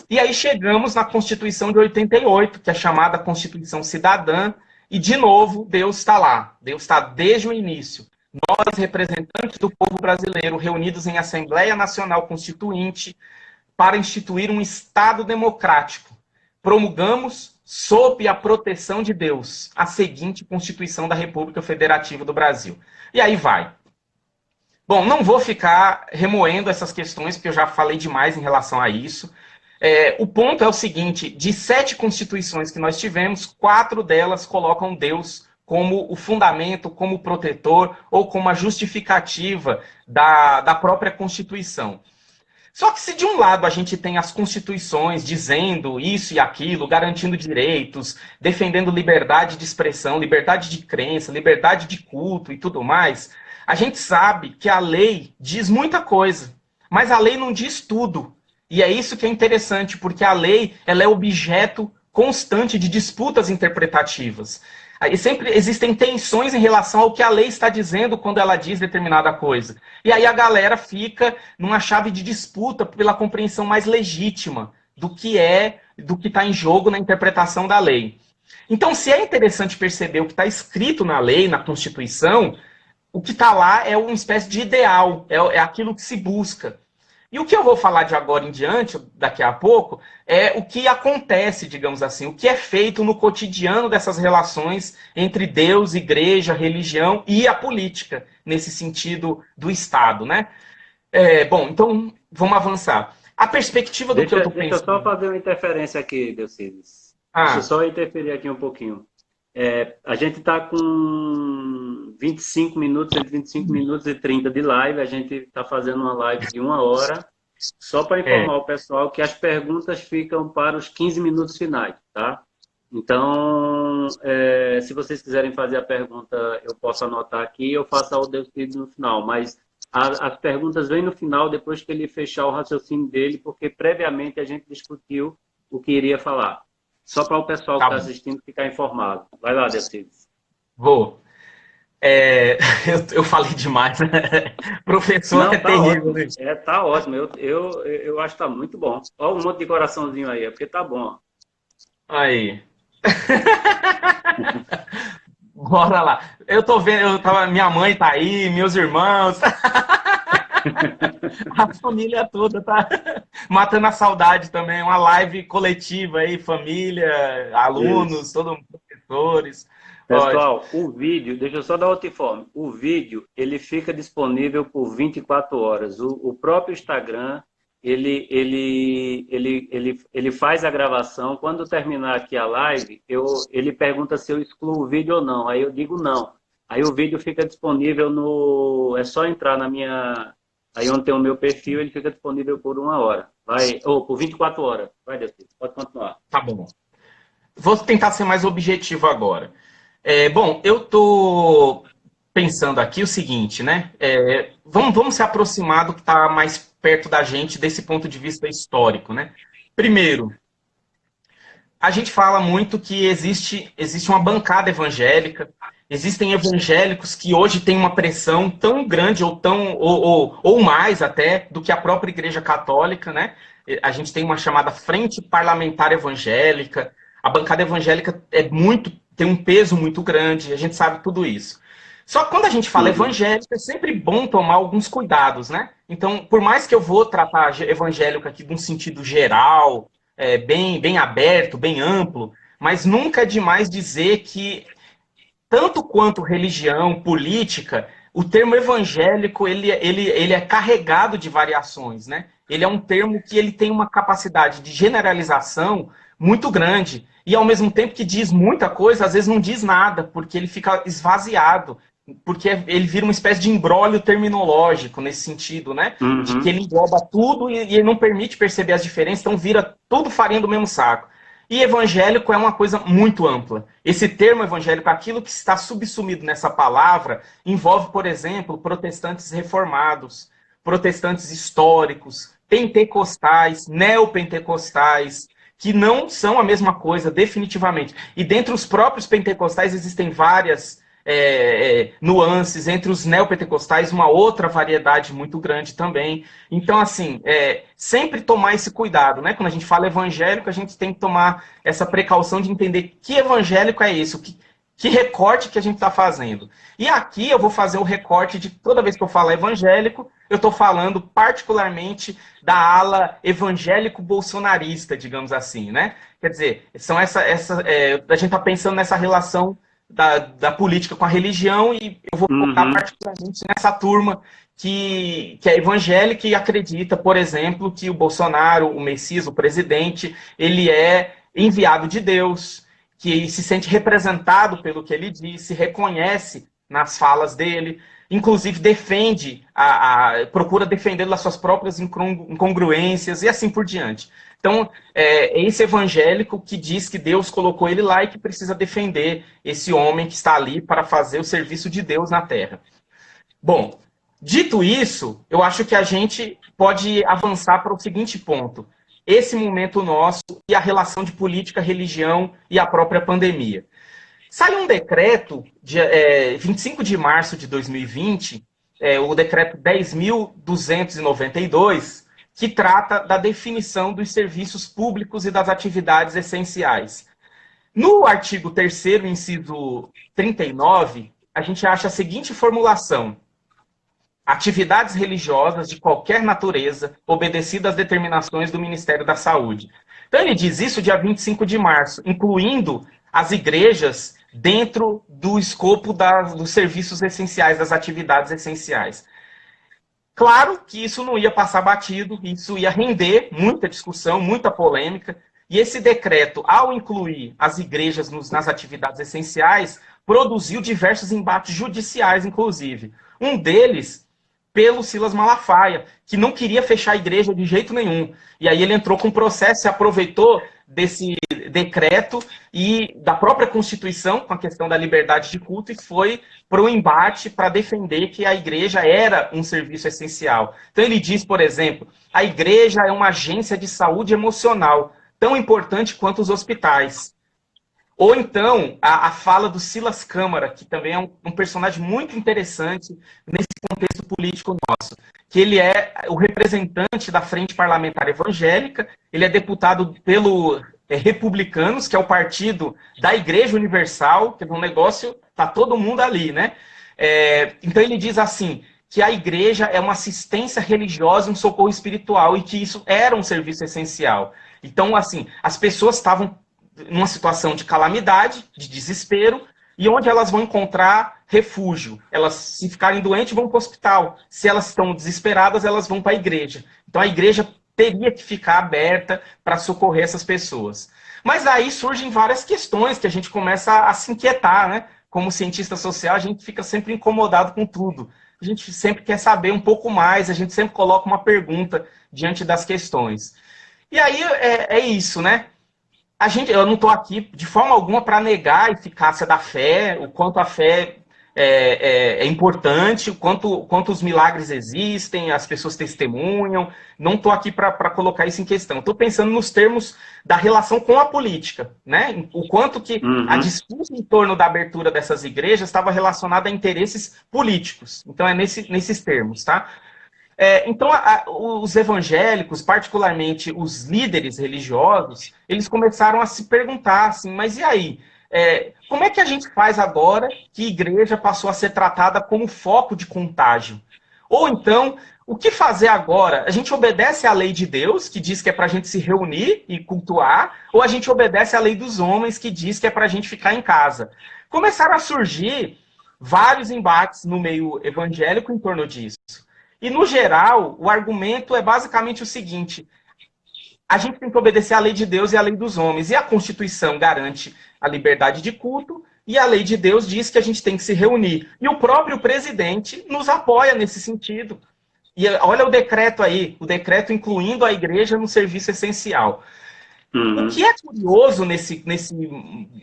E aí chegamos na Constituição de 88, que é chamada Constituição Cidadã, e de novo Deus está lá. Deus está desde o início. Nós, representantes do povo brasileiro, reunidos em Assembleia Nacional Constituinte, para instituir um Estado democrático, promulgamos, sob a proteção de Deus, a seguinte Constituição da República Federativa do Brasil. E aí vai. Bom, não vou ficar remoendo essas questões, porque eu já falei demais em relação a isso. O ponto é o seguinte, de 7 constituições que nós tivemos, 4 delas colocam Deus como o fundamento, como protetor, ou como a justificativa da própria Constituição. Só que se de um lado a gente tem as constituições dizendo isso e aquilo, garantindo direitos, defendendo liberdade de expressão, liberdade de crença, liberdade de culto e tudo mais, a gente sabe que a lei diz muita coisa, mas a lei não diz tudo. E é isso que é interessante, porque a lei ela é objeto constante de disputas interpretativas. E sempre existem tensões em relação ao que a lei está dizendo quando ela diz determinada coisa. E aí a galera fica numa chave de disputa pela compreensão mais legítima do que está em jogo na interpretação da lei. Então, se é interessante perceber o que está escrito na lei, na Constituição, o que está lá é uma espécie de ideal, é aquilo que se busca. E o que eu vou falar de agora em diante, daqui a pouco, é o que acontece, digamos assim, o que é feito no cotidiano dessas relações entre Deus, igreja, religião e a política, nesse sentido do Estado, né? Bom, então vamos avançar. A perspectiva do que eu estou pensando... Deixa eu só fazer uma interferência aqui, Delcides. Deixa eu só interferir aqui um pouquinho. A gente está com 25 minutos, entre 25 minutos e 30 de live. A gente está fazendo uma live de 1 hora, só para informar o pessoal que as perguntas ficam para os 15 minutos finais, tá? Então, se vocês quiserem fazer a pergunta, eu posso anotar aqui e eu faço ao Delcides no final. Mas as perguntas vêm no final, depois que ele fechar o raciocínio dele, porque previamente a gente discutiu o que iria falar. Só para o pessoal que está assistindo ficar informado. Vai lá, Delcides. Vou. Eu falei demais, né? Professor Não, é terrível, ótimo. né? Tá ótimo. Eu acho que está muito bom. Olha um monte de coraçãozinho aí, porque tá bom. Aí. Bora lá. Eu tô vendo, minha mãe tá aí, meus irmãos. A família toda tá matando a saudade também. Uma live coletiva aí, família, alunos, todo mundo, professores. Pessoal, o vídeo, deixa eu só dar outro informe. O vídeo, ele fica disponível por 24 horas. O próprio Instagram, ele faz a gravação. Quando terminar aqui a live, ele pergunta se eu excluo o vídeo ou não. Aí eu digo não. Aí o vídeo fica disponível é só entrar na minha... Aí onde tem o meu perfil, ele fica disponível por 1 hora. Por 24 horas. Vai, Deus, pode continuar. Tá bom. Vou tentar ser mais objetivo agora. Bom, eu tô pensando aqui o seguinte, né? Vamos se aproximar do que está mais perto da gente desse ponto de vista histórico, né? Primeiro, a gente fala muito que existe uma bancada evangélica, existem evangélicos que hoje têm uma pressão tão grande ou mais até do que a própria Igreja Católica, né? A gente tem uma chamada Frente Parlamentar Evangélica, a bancada evangélica tem um peso muito grande, a gente sabe tudo isso. Só que quando a gente fala evangélico, é sempre bom tomar alguns cuidados, né? Então, por mais que eu vou tratar evangélico aqui de um sentido geral, bem aberto, bem amplo, mas nunca é demais dizer que, tanto quanto religião, política, o termo evangélico ele é carregado de variações, né? Ele é um termo que ele tem uma capacidade de generalização muito grande. E ao mesmo tempo que diz muita coisa, às vezes não diz nada, porque ele fica esvaziado, porque ele vira uma espécie de imbróglio terminológico nesse sentido, né? Uhum. De que ele engloba tudo e ele não permite perceber as diferenças, então vira tudo farinha do mesmo saco. E evangélico é uma coisa muito ampla. Esse termo evangélico, aquilo que está subsumido nessa palavra, envolve, por exemplo, protestantes reformados, protestantes históricos, pentecostais, neopentecostais, que não são a mesma coisa, definitivamente. E dentre os próprios pentecostais existem várias nuances, entre os neopentecostais, uma outra variedade muito grande também. Então, assim, sempre tomar esse cuidado, né? Quando a gente fala evangélico, a gente tem que tomar essa precaução de entender que evangélico é esse, que recorte que a gente está fazendo. E aqui eu vou fazer o recorte de toda vez que eu falar evangélico, eu estou falando particularmente da ala evangélico-bolsonarista, digamos assim, né? Quer dizer, são a gente está pensando nessa relação da política com a religião e eu vou focar particularmente nessa turma que é evangélica e acredita, por exemplo, que o Bolsonaro, o Messias, o presidente, ele é enviado de Deus, que se sente representado pelo que ele disse, reconhece nas falas dele, inclusive defende, procura defender das suas próprias incongruências e assim por diante. Então, é esse evangélico que diz que Deus colocou ele lá e que precisa defender esse homem que está ali para fazer o serviço de Deus na Terra. Bom, dito isso, eu acho que a gente pode avançar para o seguinte ponto. Esse momento nosso e a relação de política, religião e a própria pandemia. Saiu um decreto, 25 de março de 2020, o decreto 10.292, que trata da definição dos serviços públicos e das atividades essenciais. No artigo 3º, inciso 39, a gente acha a seguinte formulação: atividades religiosas de qualquer natureza, obedecidas às determinações do Ministério da Saúde. Então ele diz isso dia 25 de março, incluindo as igrejas dentro do escopo dos serviços essenciais, das atividades essenciais. Claro que isso não ia passar batido, isso ia render muita discussão, muita polêmica, e esse decreto, ao incluir as igrejas nas atividades essenciais, produziu diversos embates judiciais, inclusive. Um deles pelo Silas Malafaia, que não queria fechar a igreja de jeito nenhum. E aí ele entrou com um processo, se aproveitou desse decreto e da própria Constituição, com a questão da liberdade de culto, e foi para o embate para defender que a igreja era um serviço essencial. Então ele diz, por exemplo, a igreja é uma agência de saúde emocional, tão importante quanto os hospitais. Ou então, a fala do Silas Câmara, que também é um personagem muito interessante nesse contexto político nosso, que ele é o representante da Frente Parlamentar Evangélica, ele é deputado pelo Republicanos, que é o partido da Igreja Universal, que é um negócio, tá todo mundo ali, né? Então ele diz assim, que a igreja é uma assistência religiosa, um socorro espiritual, e que isso era um serviço essencial. Então, assim, as pessoas estavam numa situação de calamidade, de desespero, e onde elas vão encontrar refúgio. Elas, se ficarem doentes, vão para o hospital. Se elas estão desesperadas, elas vão para a igreja. Então a igreja teria que ficar aberta para socorrer essas pessoas. Mas aí surgem várias questões que a gente começa a se inquietar, né? Como cientista social, a gente fica sempre incomodado com tudo. A gente sempre quer saber um pouco mais, a gente sempre coloca uma pergunta diante das questões. E aí é isso, né? Eu não estou aqui de forma alguma para negar a eficácia da fé, o quanto a fé é importante, o quanto os milagres existem, as pessoas testemunham. Não estou aqui para colocar isso em questão. Estou pensando nos termos da relação com a política, né? O quanto que a disputa em torno da abertura dessas igrejas estava relacionada a interesses políticos. Então é nesses termos, tá? Então, os evangélicos, particularmente os líderes religiosos, eles começaram a se perguntar assim, mas e aí? Como é que a gente faz agora que a igreja passou a ser tratada como foco de contágio? Ou então, o que fazer agora? A gente obedece à lei de Deus, que diz que é para a gente se reunir e cultuar, ou a gente obedece à lei dos homens, que diz que é para a gente ficar em casa? Começaram a surgir vários embates no meio evangélico em torno disso. E, no geral, o argumento é basicamente o seguinte: a gente tem que obedecer à lei de Deus e à lei dos homens. E a Constituição garante a liberdade de culto, e a lei de Deus diz que a gente tem que se reunir. E o próprio presidente nos apoia nesse sentido. E olha o decreto aí, o decreto incluindo a igreja no serviço essencial. O que é curioso nesse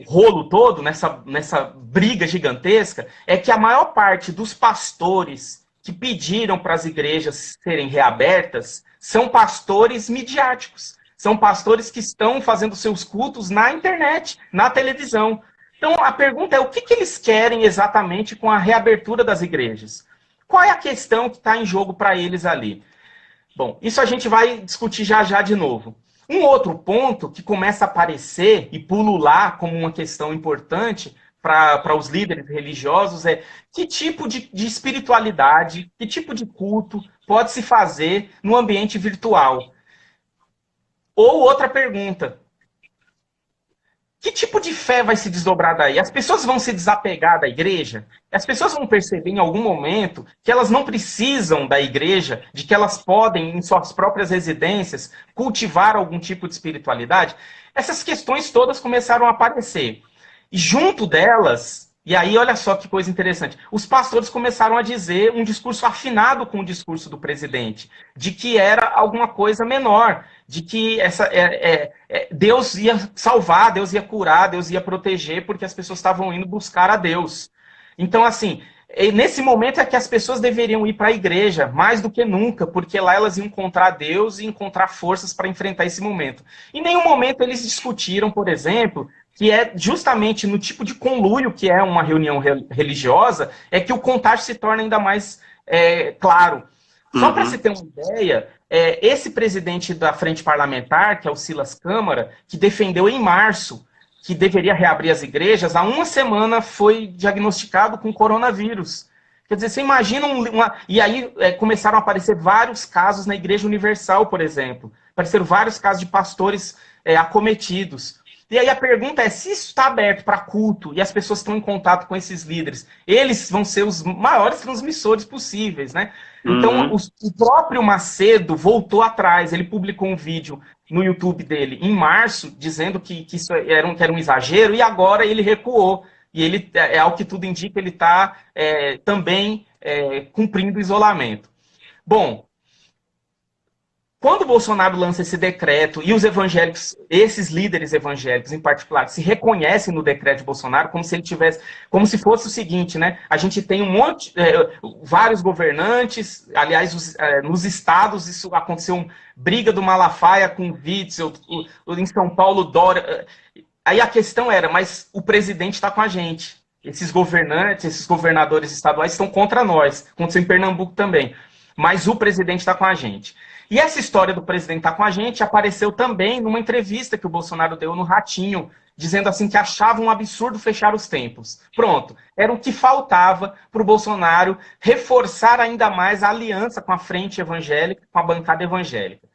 rolo todo, nessa briga gigantesca, é que a maior parte dos pastores que pediram para as igrejas serem reabertas são pastores midiáticos. São pastores que estão fazendo seus cultos na internet, na televisão. Então, a pergunta é, o que que eles querem exatamente com a reabertura das igrejas? Qual é a questão que está em jogo para eles ali? Bom, isso a gente vai discutir já já de novo. Um outro ponto que começa a aparecer e pulular como uma questão importante para os líderes religiosos é que tipo de espiritualidade, que tipo de culto pode se fazer no ambiente virtual? Ou outra pergunta, que tipo de fé vai se desdobrar daí? As pessoas vão se desapegar da igreja? As pessoas vão perceber em algum momento que elas não precisam da igreja, de que elas podem, em suas próprias residências, cultivar algum tipo de espiritualidade? Essas questões todas começaram a aparecer. E junto delas, e aí olha só que coisa interessante, os pastores começaram a dizer um discurso afinado com o discurso do presidente, de que era alguma coisa menor, de que Deus ia salvar, Deus ia curar, Deus ia proteger, porque as pessoas estavam indo buscar a Deus. Então, assim, nesse momento é que as pessoas deveriam ir para a igreja, mais do que nunca, porque lá elas iam encontrar Deus e encontrar forças para enfrentar esse momento. Em nenhum momento eles discutiram, por exemplo, que é justamente no tipo de conluio que é uma reunião religiosa, é que o contágio se torna ainda mais claro. Só para se ter uma ideia, esse presidente da frente parlamentar, que é o Silas Câmara, que defendeu em março que deveria reabrir as igrejas, há uma semana foi diagnosticado com coronavírus. Quer dizer, você imagina E aí começaram a aparecer vários casos na Igreja Universal, por exemplo. Apareceram vários casos de pastores acometidos. E aí a pergunta é, se isso está aberto para culto e as pessoas estão em contato com esses líderes, eles vão ser os maiores transmissores possíveis, né? Então, o próprio Macedo voltou atrás, ele publicou um vídeo no YouTube dele em março, dizendo que isso era um exagero, e agora ele recuou. E ele, ao que tudo indica, ele está também cumprindo o isolamento. Bom, quando o Bolsonaro lança esse decreto e os evangélicos, esses líderes evangélicos em particular, se reconhecem no decreto de Bolsonaro como se ele tivesse, como se fosse o seguinte, né? A gente tem vários governantes, aliás, nos estados isso aconteceu, briga do Malafaia com o Witzel, em São Paulo, Dória. Aí a questão era, mas o presidente está com a gente. Esses governantes, esses governadores estaduais estão contra nós. Aconteceu em Pernambuco também. Mas o presidente está com a gente. E essa história do presidente estar com a gente apareceu também numa entrevista que o Bolsonaro deu no Ratinho, dizendo assim que achava um absurdo fechar os templos. Pronto, era o que faltava para o Bolsonaro reforçar ainda mais a aliança com a frente evangélica, com a bancada evangélica.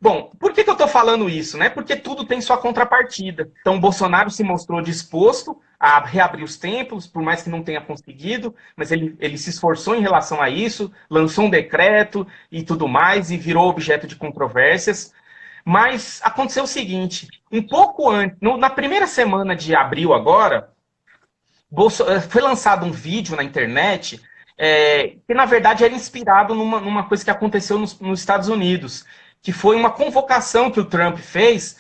Bom, por que eu estou falando isso? Né? Porque tudo tem sua contrapartida. Então, o Bolsonaro se mostrou disposto a reabrir os templos, por mais que não tenha conseguido, mas ele se esforçou em relação a isso, lançou um decreto e tudo mais, e virou objeto de controvérsias. Mas aconteceu o seguinte, um pouco antes, na primeira semana de abril agora, foi lançado um vídeo na internet que, na verdade, era inspirado numa coisa que aconteceu nos Estados Unidos, que foi uma convocação que o Trump fez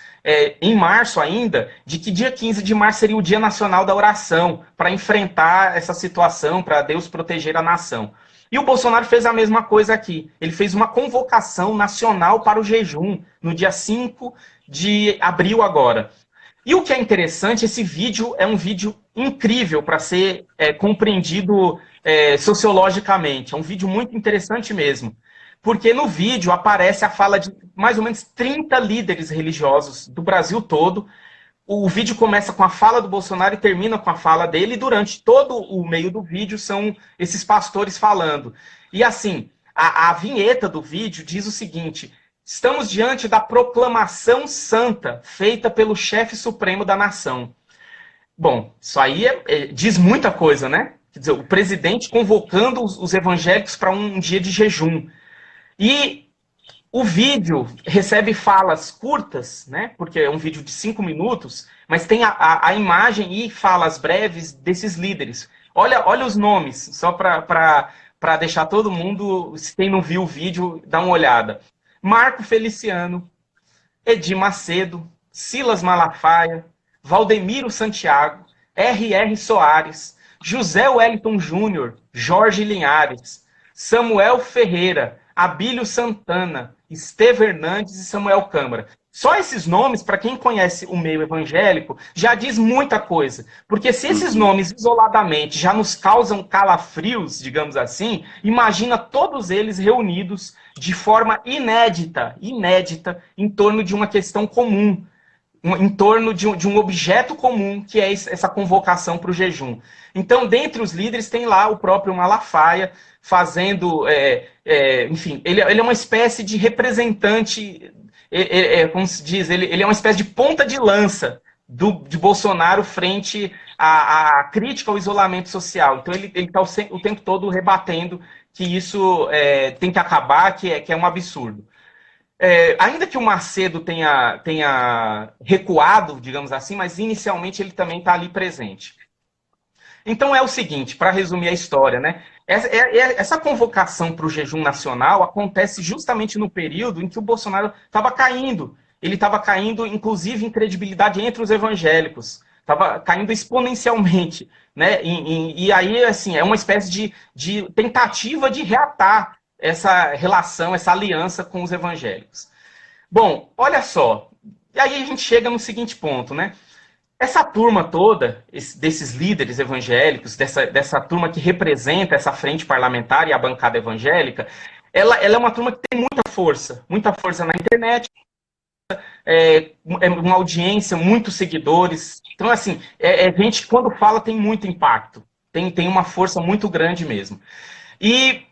em março ainda, de que dia 15 de março seria o Dia Nacional da Oração, para enfrentar essa situação, para Deus proteger a nação. E o Bolsonaro fez a mesma coisa aqui. Ele fez uma convocação nacional para o jejum, no dia 5 de abril agora. E o que é interessante, esse vídeo é um vídeo incrível para ser compreendido sociologicamente. É um vídeo muito interessante mesmo. Porque no vídeo aparece a fala de mais ou menos 30 líderes religiosos do Brasil todo. O vídeo começa com a fala do Bolsonaro e termina com a fala dele, e durante todo o meio do vídeo são esses pastores falando. E assim, a vinheta do vídeo diz o seguinte: estamos diante da proclamação santa feita pelo chefe supremo da nação. Bom, isso aí diz muita coisa, né? Quer dizer, o presidente convocando os evangélicos para um dia de jejum. E o vídeo recebe falas curtas, né? Porque é um vídeo de 5 minutos, mas tem a imagem e falas breves desses líderes. Olha os nomes, só para deixar todo mundo, se quem não viu o vídeo, dá uma olhada. Marco Feliciano, Edir Macedo, Silas Malafaia, Valdemiro Santiago, R.R. Soares, José Wellington Júnior, Jorge Linhares, Samuel Ferreira, Abílio Santana, Esteve Hernandes e Samuel Câmara. Só esses nomes, para quem conhece o meio evangélico, já diz muita coisa. Porque se esses nomes isoladamente já nos causam calafrios, digamos assim, imagina todos eles reunidos de forma inédita, em torno de uma questão comum, em torno de um objeto comum, que é essa convocação para o jejum. Então, dentre os líderes, tem lá o próprio Malafaia, fazendo, enfim, ele é uma espécie de representante, como se diz, ele é uma espécie de ponta de lança de Bolsonaro frente à crítica ao isolamento social. Então, ele está o tempo todo rebatendo que isso tem que acabar, que é um absurdo. Ainda que o Macedo tenha recuado, digamos assim, mas inicialmente ele também está ali presente. Então é o seguinte, para resumir a história, né? Essa convocação para o jejum nacional acontece justamente no período em que o Bolsonaro estava caindo. Ele estava caindo, inclusive, em credibilidade entre os evangélicos. Estava caindo exponencialmente, né? E aí, assim, é uma espécie de tentativa de reatar essa relação, essa aliança com os evangélicos. Bom, olha só. E aí a gente chega no seguinte ponto, né? Essa turma toda, desses líderes evangélicos, dessa turma que representa essa frente parlamentar e a bancada evangélica, ela é uma turma que tem muita força na internet, uma audiência, muitos seguidores. Então, assim, gente que quando fala tem muito impacto, tem uma força muito grande mesmo. E,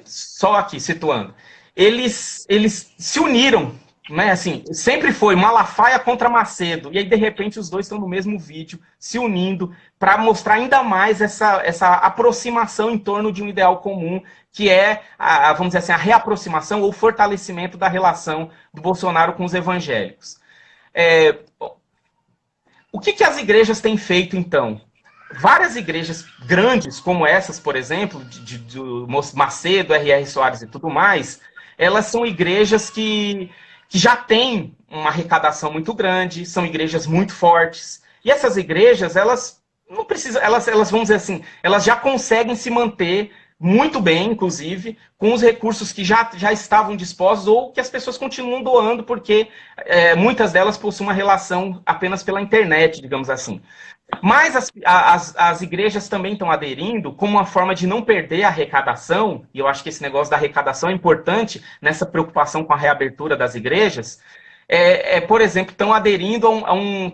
só aqui, situando, eles se uniram, né, assim, sempre foi Malafaia contra Macedo, e aí de repente os dois estão no mesmo vídeo, se unindo, para mostrar ainda mais essa aproximação em torno de um ideal comum, que é, vamos dizer assim, a reaproximação ou fortalecimento da relação do Bolsonaro com os evangélicos. O que as igrejas têm feito, então? Várias igrejas grandes, como essas, por exemplo, do Macedo, R.R. Soares e tudo mais, elas são igrejas que já têm uma arrecadação muito grande, são igrejas muito fortes. E essas igrejas, elas não precisam, elas vamos dizer assim, elas já conseguem se manter muito bem, inclusive, com os recursos que já estavam dispostos ou que as pessoas continuam doando, porque muitas delas possuem uma relação apenas pela internet, digamos assim. Mas as igrejas também estão aderindo como uma forma de não perder a arrecadação, e eu acho que esse negócio da arrecadação é importante nessa preocupação com a reabertura das igrejas. Por exemplo, estão aderindo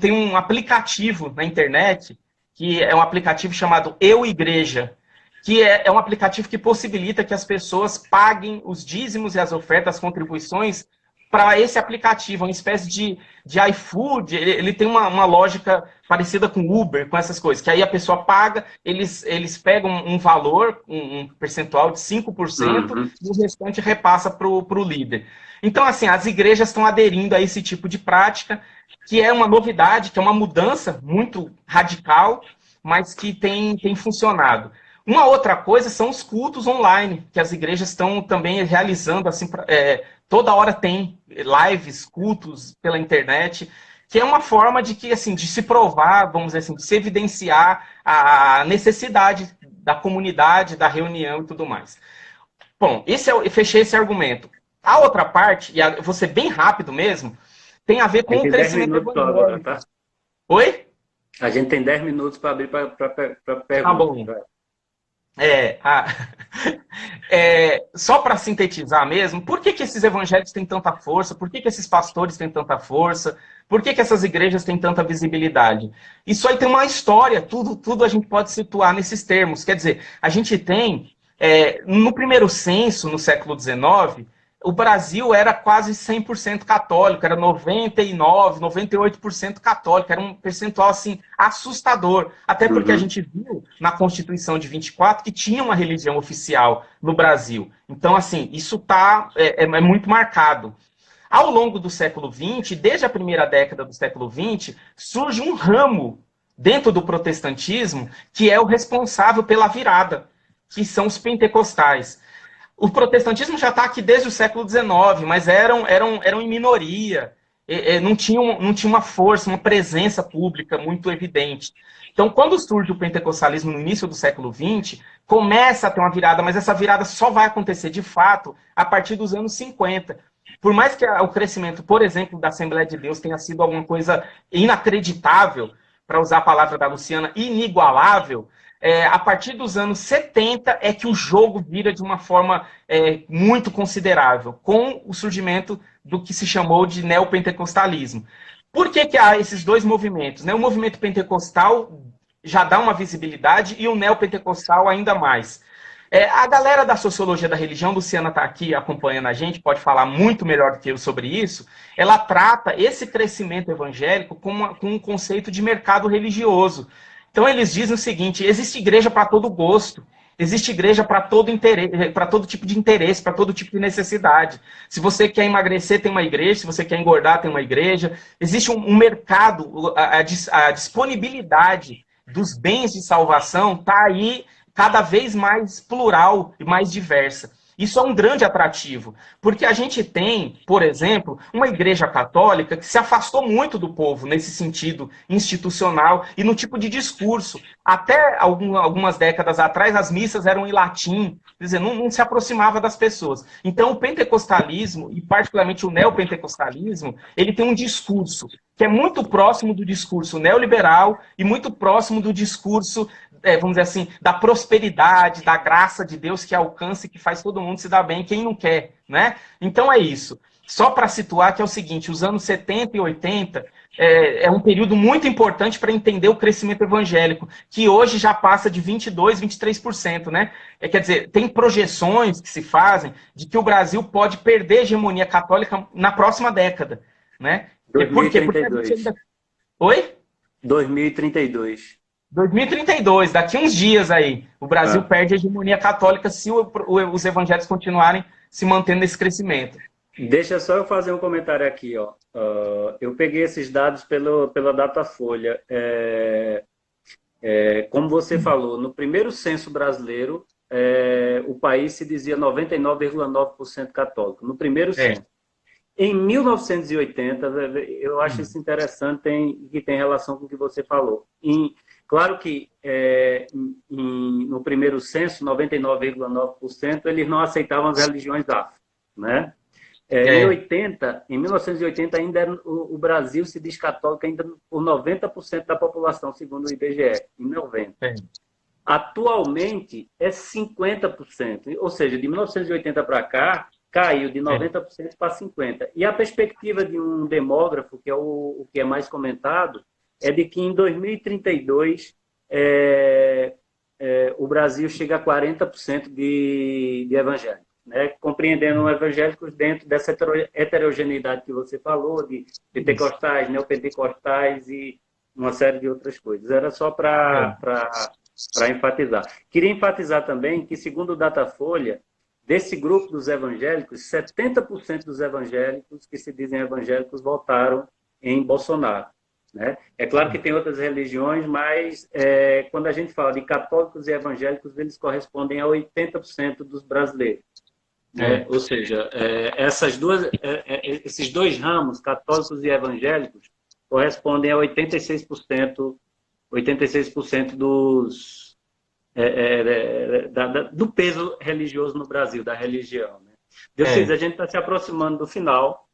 tem um aplicativo na internet, que é um aplicativo chamado Eu Igreja, que é um aplicativo que possibilita que as pessoas paguem os dízimos e as ofertas, as contribuições, para esse aplicativo, uma espécie de iFood. Ele tem uma lógica parecida com Uber, com essas coisas, que aí a pessoa paga, eles pegam um valor, um percentual de 5%, e o restante repassa para o líder. Então, assim, as igrejas estão aderindo a esse tipo de prática, que é uma novidade, que é uma mudança muito radical, mas que tem funcionado. Uma outra coisa são os cultos online, que as igrejas estão também realizando, assim, toda hora tem lives, cultos pela internet, que é uma forma de se provar, vamos dizer assim, de se evidenciar a necessidade da comunidade, da reunião e tudo mais. Bom, fechei esse argumento. A outra parte, e eu vou ser bem rápido mesmo, tem a ver com o crescimento evangélico. Tá? Oi? A gente tem 10 minutos para abrir para perguntas. Tá bom. Só para sintetizar mesmo, por que esses evangélicos têm tanta força? Por que esses pastores têm tanta força? Por que essas igrejas têm tanta visibilidade? Isso aí tem uma história, tudo a gente pode situar nesses termos. Quer dizer, a gente tem, no primeiro censo, no século XIX, o Brasil era quase 100% católico, era 99%, 98% católico, era um percentual assim, assustador. Até porque a gente viu na Constituição de 24 que tinha uma religião oficial no Brasil. Então, assim, isso é muito marcado. Ao longo do século XX, desde a primeira década do século XX, surge um ramo dentro do protestantismo que é o responsável pela virada, que são os pentecostais. O protestantismo já está aqui desde o século XIX, mas eram em minoria, não tinha uma força, uma presença pública muito evidente. Então, quando surge o pentecostalismo no início do século XX, começa a ter uma virada, mas essa virada só vai acontecer de fato a partir dos anos 50. Por mais que o crescimento, por exemplo, da Assembleia de Deus tenha sido alguma coisa inacreditável, para usar a palavra da Luciana, inigualável, a partir dos anos 70 é que o jogo vira de uma forma muito considerável, com o surgimento do que se chamou de neopentecostalismo. Por que há esses dois movimentos? Né? O movimento pentecostal já dá uma visibilidade e o neopentecostal ainda mais. A galera da sociologia da religião, Luciana está aqui acompanhando a gente, pode falar muito melhor do que eu sobre isso, ela trata esse crescimento evangélico com um conceito de mercado religioso. Então eles dizem o seguinte, existe igreja para todo gosto, existe igreja para todo interesse, para todo tipo de interesse, para todo tipo de necessidade. Se você quer emagrecer, tem uma igreja, se você quer engordar, tem uma igreja. Existe um mercado, a disponibilidade dos bens de salvação está aí cada vez mais plural e mais diversa. Isso é um grande atrativo, porque a gente tem, por exemplo, uma igreja católica que se afastou muito do povo nesse sentido institucional e no tipo de discurso. Até algumas décadas atrás, as missas eram em latim, quer dizer, não se aproximava das pessoas. Então, o pentecostalismo, e particularmente o neopentecostalismo, ele tem um discurso que é muito próximo do discurso neoliberal e muito próximo do discurso, vamos dizer assim, da prosperidade, da graça de Deus que alcança e que faz todo mundo se dar bem, quem não quer, né? Então é isso. Só para situar que é o seguinte, os anos 70 e 80 é um período muito importante para entender o crescimento evangélico, que hoje já passa de 22%, 23%, né? Quer dizer, tem projeções que se fazem de que o Brasil pode perder a hegemonia católica na próxima década, né? 2032. Oi? 2032. 2032, daqui uns dias aí, o Brasil perde a hegemonia católica se os evangélicos continuarem se mantendo nesse crescimento. Deixa só eu fazer um comentário aqui, ó. Eu peguei esses dados pela Datafolha. Como você falou, no primeiro censo brasileiro, o país se dizia 99,9% católico. No primeiro censo. Em 1980, eu acho isso interessante que tem relação com o que você falou. Claro que no primeiro censo, 99,9%, eles não aceitavam as religiões afro, né? Em 1980, ainda o Brasil se diz católico ainda por 90% da população, segundo o IBGE, em 90. Atualmente, é 50%. Ou seja, de 1980 para cá, caiu de 90% para 50%. E a perspectiva de um demógrafo, que é o que é mais comentado, é de que em 2032 o Brasil chega a 40% de evangélicos, né? Compreendendo evangélicos dentro dessa heterogeneidade que você falou, de pentecostais, neopentecostais e uma série de outras coisas. Era só para enfatizar. Queria enfatizar também que, segundo o Datafolha, desse grupo dos evangélicos, 70% dos evangélicos que se dizem evangélicos votaram em Bolsonaro, né? É claro que tem outras religiões, mas quando a gente fala de católicos e evangélicos, eles correspondem a 80% dos brasileiros. Né? Ou seja, esses dois ramos, católicos e evangélicos, correspondem a 86% do peso religioso no Brasil, da religião. Né? A gente está se aproximando do final.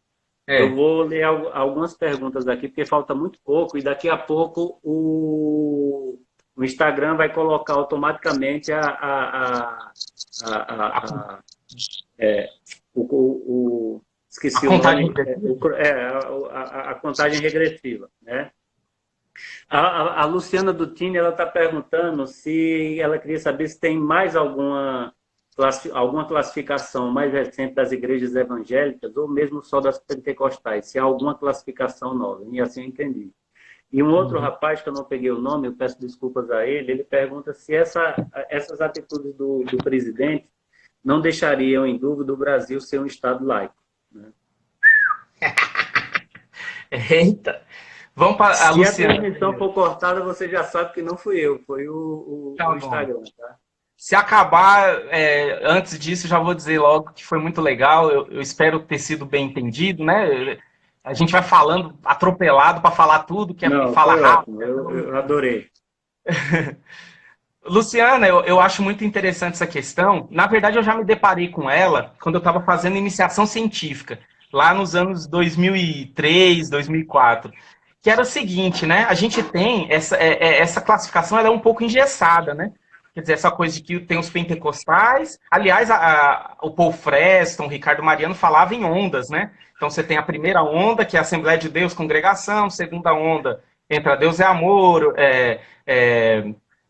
Eu vou ler algumas perguntas aqui, porque falta muito pouco, e daqui a pouco o Instagram vai colocar automaticamente esqueci o nome, a contagem regressiva, né? A Luciana Dutini, ela está perguntando se ela queria saber se tem mais alguma classificação mais recente das igrejas evangélicas ou mesmo só das pentecostais, se há alguma classificação nova. E assim eu entendi. E um outro rapaz, que eu não peguei o nome, eu peço desculpas a ele pergunta se essas atitudes do presidente não deixariam em dúvida o Brasil ser um Estado laico. Né? Eita! Vamos para a Luciana. Se a transmissão for cortada, você já sabe que não fui eu, foi o Instagram. Tá? Se acabar antes disso, já vou dizer logo que foi muito legal. Eu espero ter sido bem entendido, né? A gente vai falando atropelado para falar tudo, que falar rápido. Eu adorei. Luciana, eu acho muito interessante essa questão. Na verdade, eu já me deparei com ela quando eu estava fazendo iniciação científica. lá nos anos 2003, 2004, que era o seguinte, né? A gente tem essa classificação, ela é um pouco engessada, né? Quer dizer, essa coisa de que tem os pentecostais. Aliás, o Paul Freston, o Ricardo Mariano falava em ondas, né? Então você tem a primeira onda, que é a Assembleia de Deus, congregação, segunda onda, Entra Deus é Amor,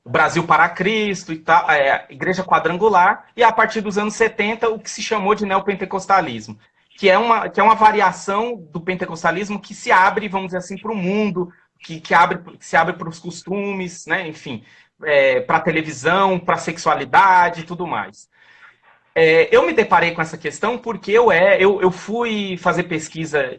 Brasil para Cristo e tal, Igreja Quadrangular, e a partir dos anos 70, o que se chamou de neopentecostalismo, que é uma variação do pentecostalismo que se abre, vamos dizer assim, para o mundo, que se abre para os costumes, né? Enfim, para a televisão, para a sexualidade e tudo mais. Eu me deparei com essa questão porque eu fui fazer pesquisa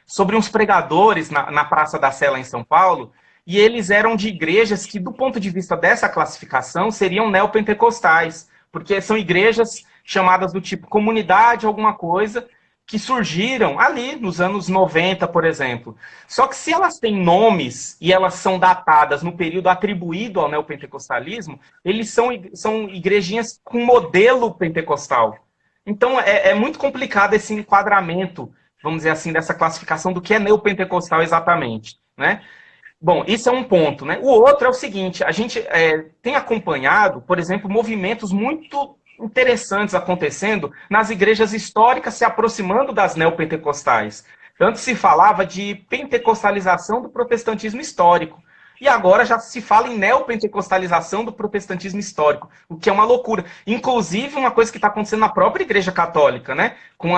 sobre uns pregadores na Praça da Sé, lá em São Paulo, e eles eram de igrejas que, do ponto de vista dessa classificação, seriam neopentecostais, porque são igrejas chamadas do tipo comunidade, alguma coisa, que surgiram ali nos anos 90, por exemplo. Só que se elas têm nomes e elas são datadas no período atribuído ao neopentecostalismo, eles são igrejinhas com modelo pentecostal. Então é muito complicado esse enquadramento, vamos dizer assim, dessa classificação do que é neopentecostal exatamente, né? Bom, isso é um ponto, né? O outro é o seguinte, a gente tem acompanhado, por exemplo, movimentos muito interessantes acontecendo nas igrejas históricas se aproximando das neopentecostais. Antes se falava de pentecostalização do protestantismo histórico. E agora já se fala em neopentecostalização do protestantismo histórico, o que é uma loucura. Inclusive, uma coisa que está acontecendo na própria Igreja Católica, né? Com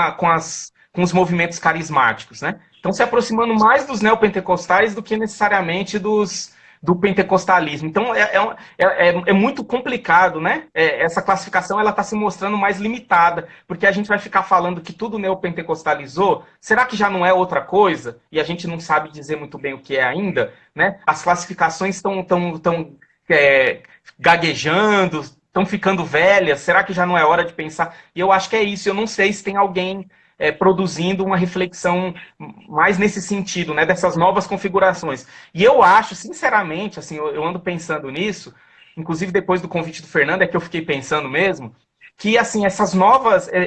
os movimentos carismáticos, né? Estão se aproximando mais dos neopentecostais do que necessariamente do pentecostalismo. Então, é muito complicado, né? Essa classificação ela está se mostrando mais limitada, porque a gente vai ficar falando que tudo neopentecostalizou. Será que já não é outra coisa? E a gente não sabe dizer muito bem o que é ainda, né? As classificações estão gaguejando, estão ficando velhas. Será que já não é hora de pensar? E eu acho que é isso. Eu não sei se tem alguém produzindo uma reflexão mais nesse sentido, né, dessas novas configurações. E eu acho, sinceramente, assim, eu ando pensando nisso, inclusive depois do convite do Fernando, é que eu fiquei pensando mesmo, que assim,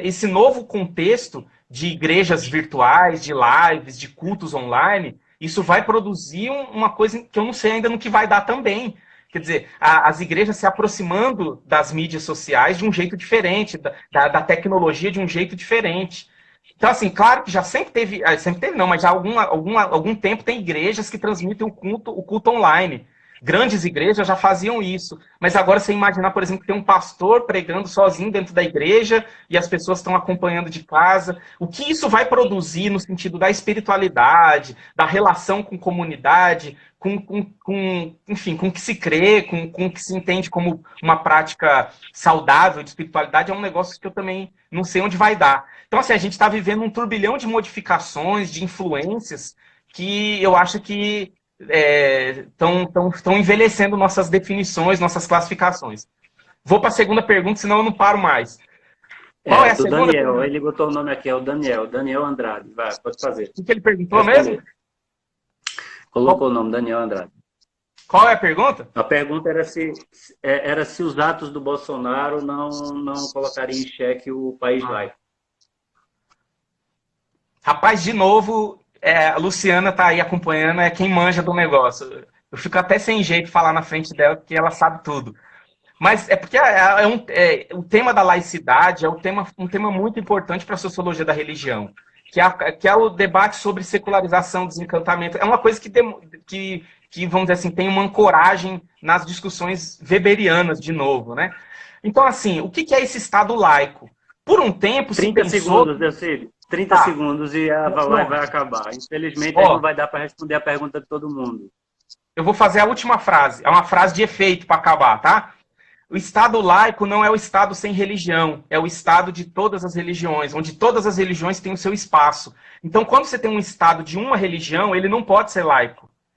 esse novo contexto de igrejas virtuais, de lives, de cultos online, isso vai produzir uma coisa que eu não sei ainda no que vai dar também. Quer dizer, as igrejas se aproximando das mídias sociais de um jeito diferente, da tecnologia de um jeito diferente. Então, assim, claro que já sempre teve não, mas já há algum tempo tem igrejas que transmitem o culto online. Grandes igrejas já faziam isso. Mas agora você imaginar, por exemplo, que tem um pastor pregando sozinho dentro da igreja e as pessoas estão acompanhando de casa. O que isso vai produzir no sentido da espiritualidade, da relação com comunidade, enfim, com o que se crê, com o que se entende como uma prática saudável de espiritualidade, é um negócio que eu também não sei onde vai dar. Então, assim, a gente está vivendo um turbilhão de modificações, de influências, que eu acho que estão envelhecendo nossas definições, nossas classificações. Vou para a segunda pergunta, senão eu não paro mais. Qual é a segunda? Daniel, ele botou o nome aqui, é o Daniel Andrade. Vai, pode fazer. O que ele perguntou mesmo? Colocou o nome, Daniel Andrade. Qual é a pergunta? A pergunta era se os atos do Bolsonaro não colocariam em xeque o país laico. Rapaz, de novo, a Luciana tá aí acompanhando, é quem manja do negócio. Eu fico até sem jeito de falar na frente dela, porque ela sabe tudo. Mas é porque o tema da laicidade é um tema muito importante para a sociologia da religião, que é o debate sobre secularização, desencantamento. É uma coisa que, vamos dizer assim, tem uma ancoragem nas discussões weberianas, de novo, né? Então, assim, o que é esse Estado laico? Por um tempo se 30 segundos, Delcídio. 30 segundos e a live vai acabar. Infelizmente, aí não vai dar para responder a pergunta de todo mundo. Eu vou fazer a última frase. É uma frase de efeito para acabar, tá? O Estado laico não é o Estado sem religião. É o Estado de todas as religiões, onde todas as religiões têm o seu espaço. Então, quando você tem um Estado de uma religião, ele não pode ser laico.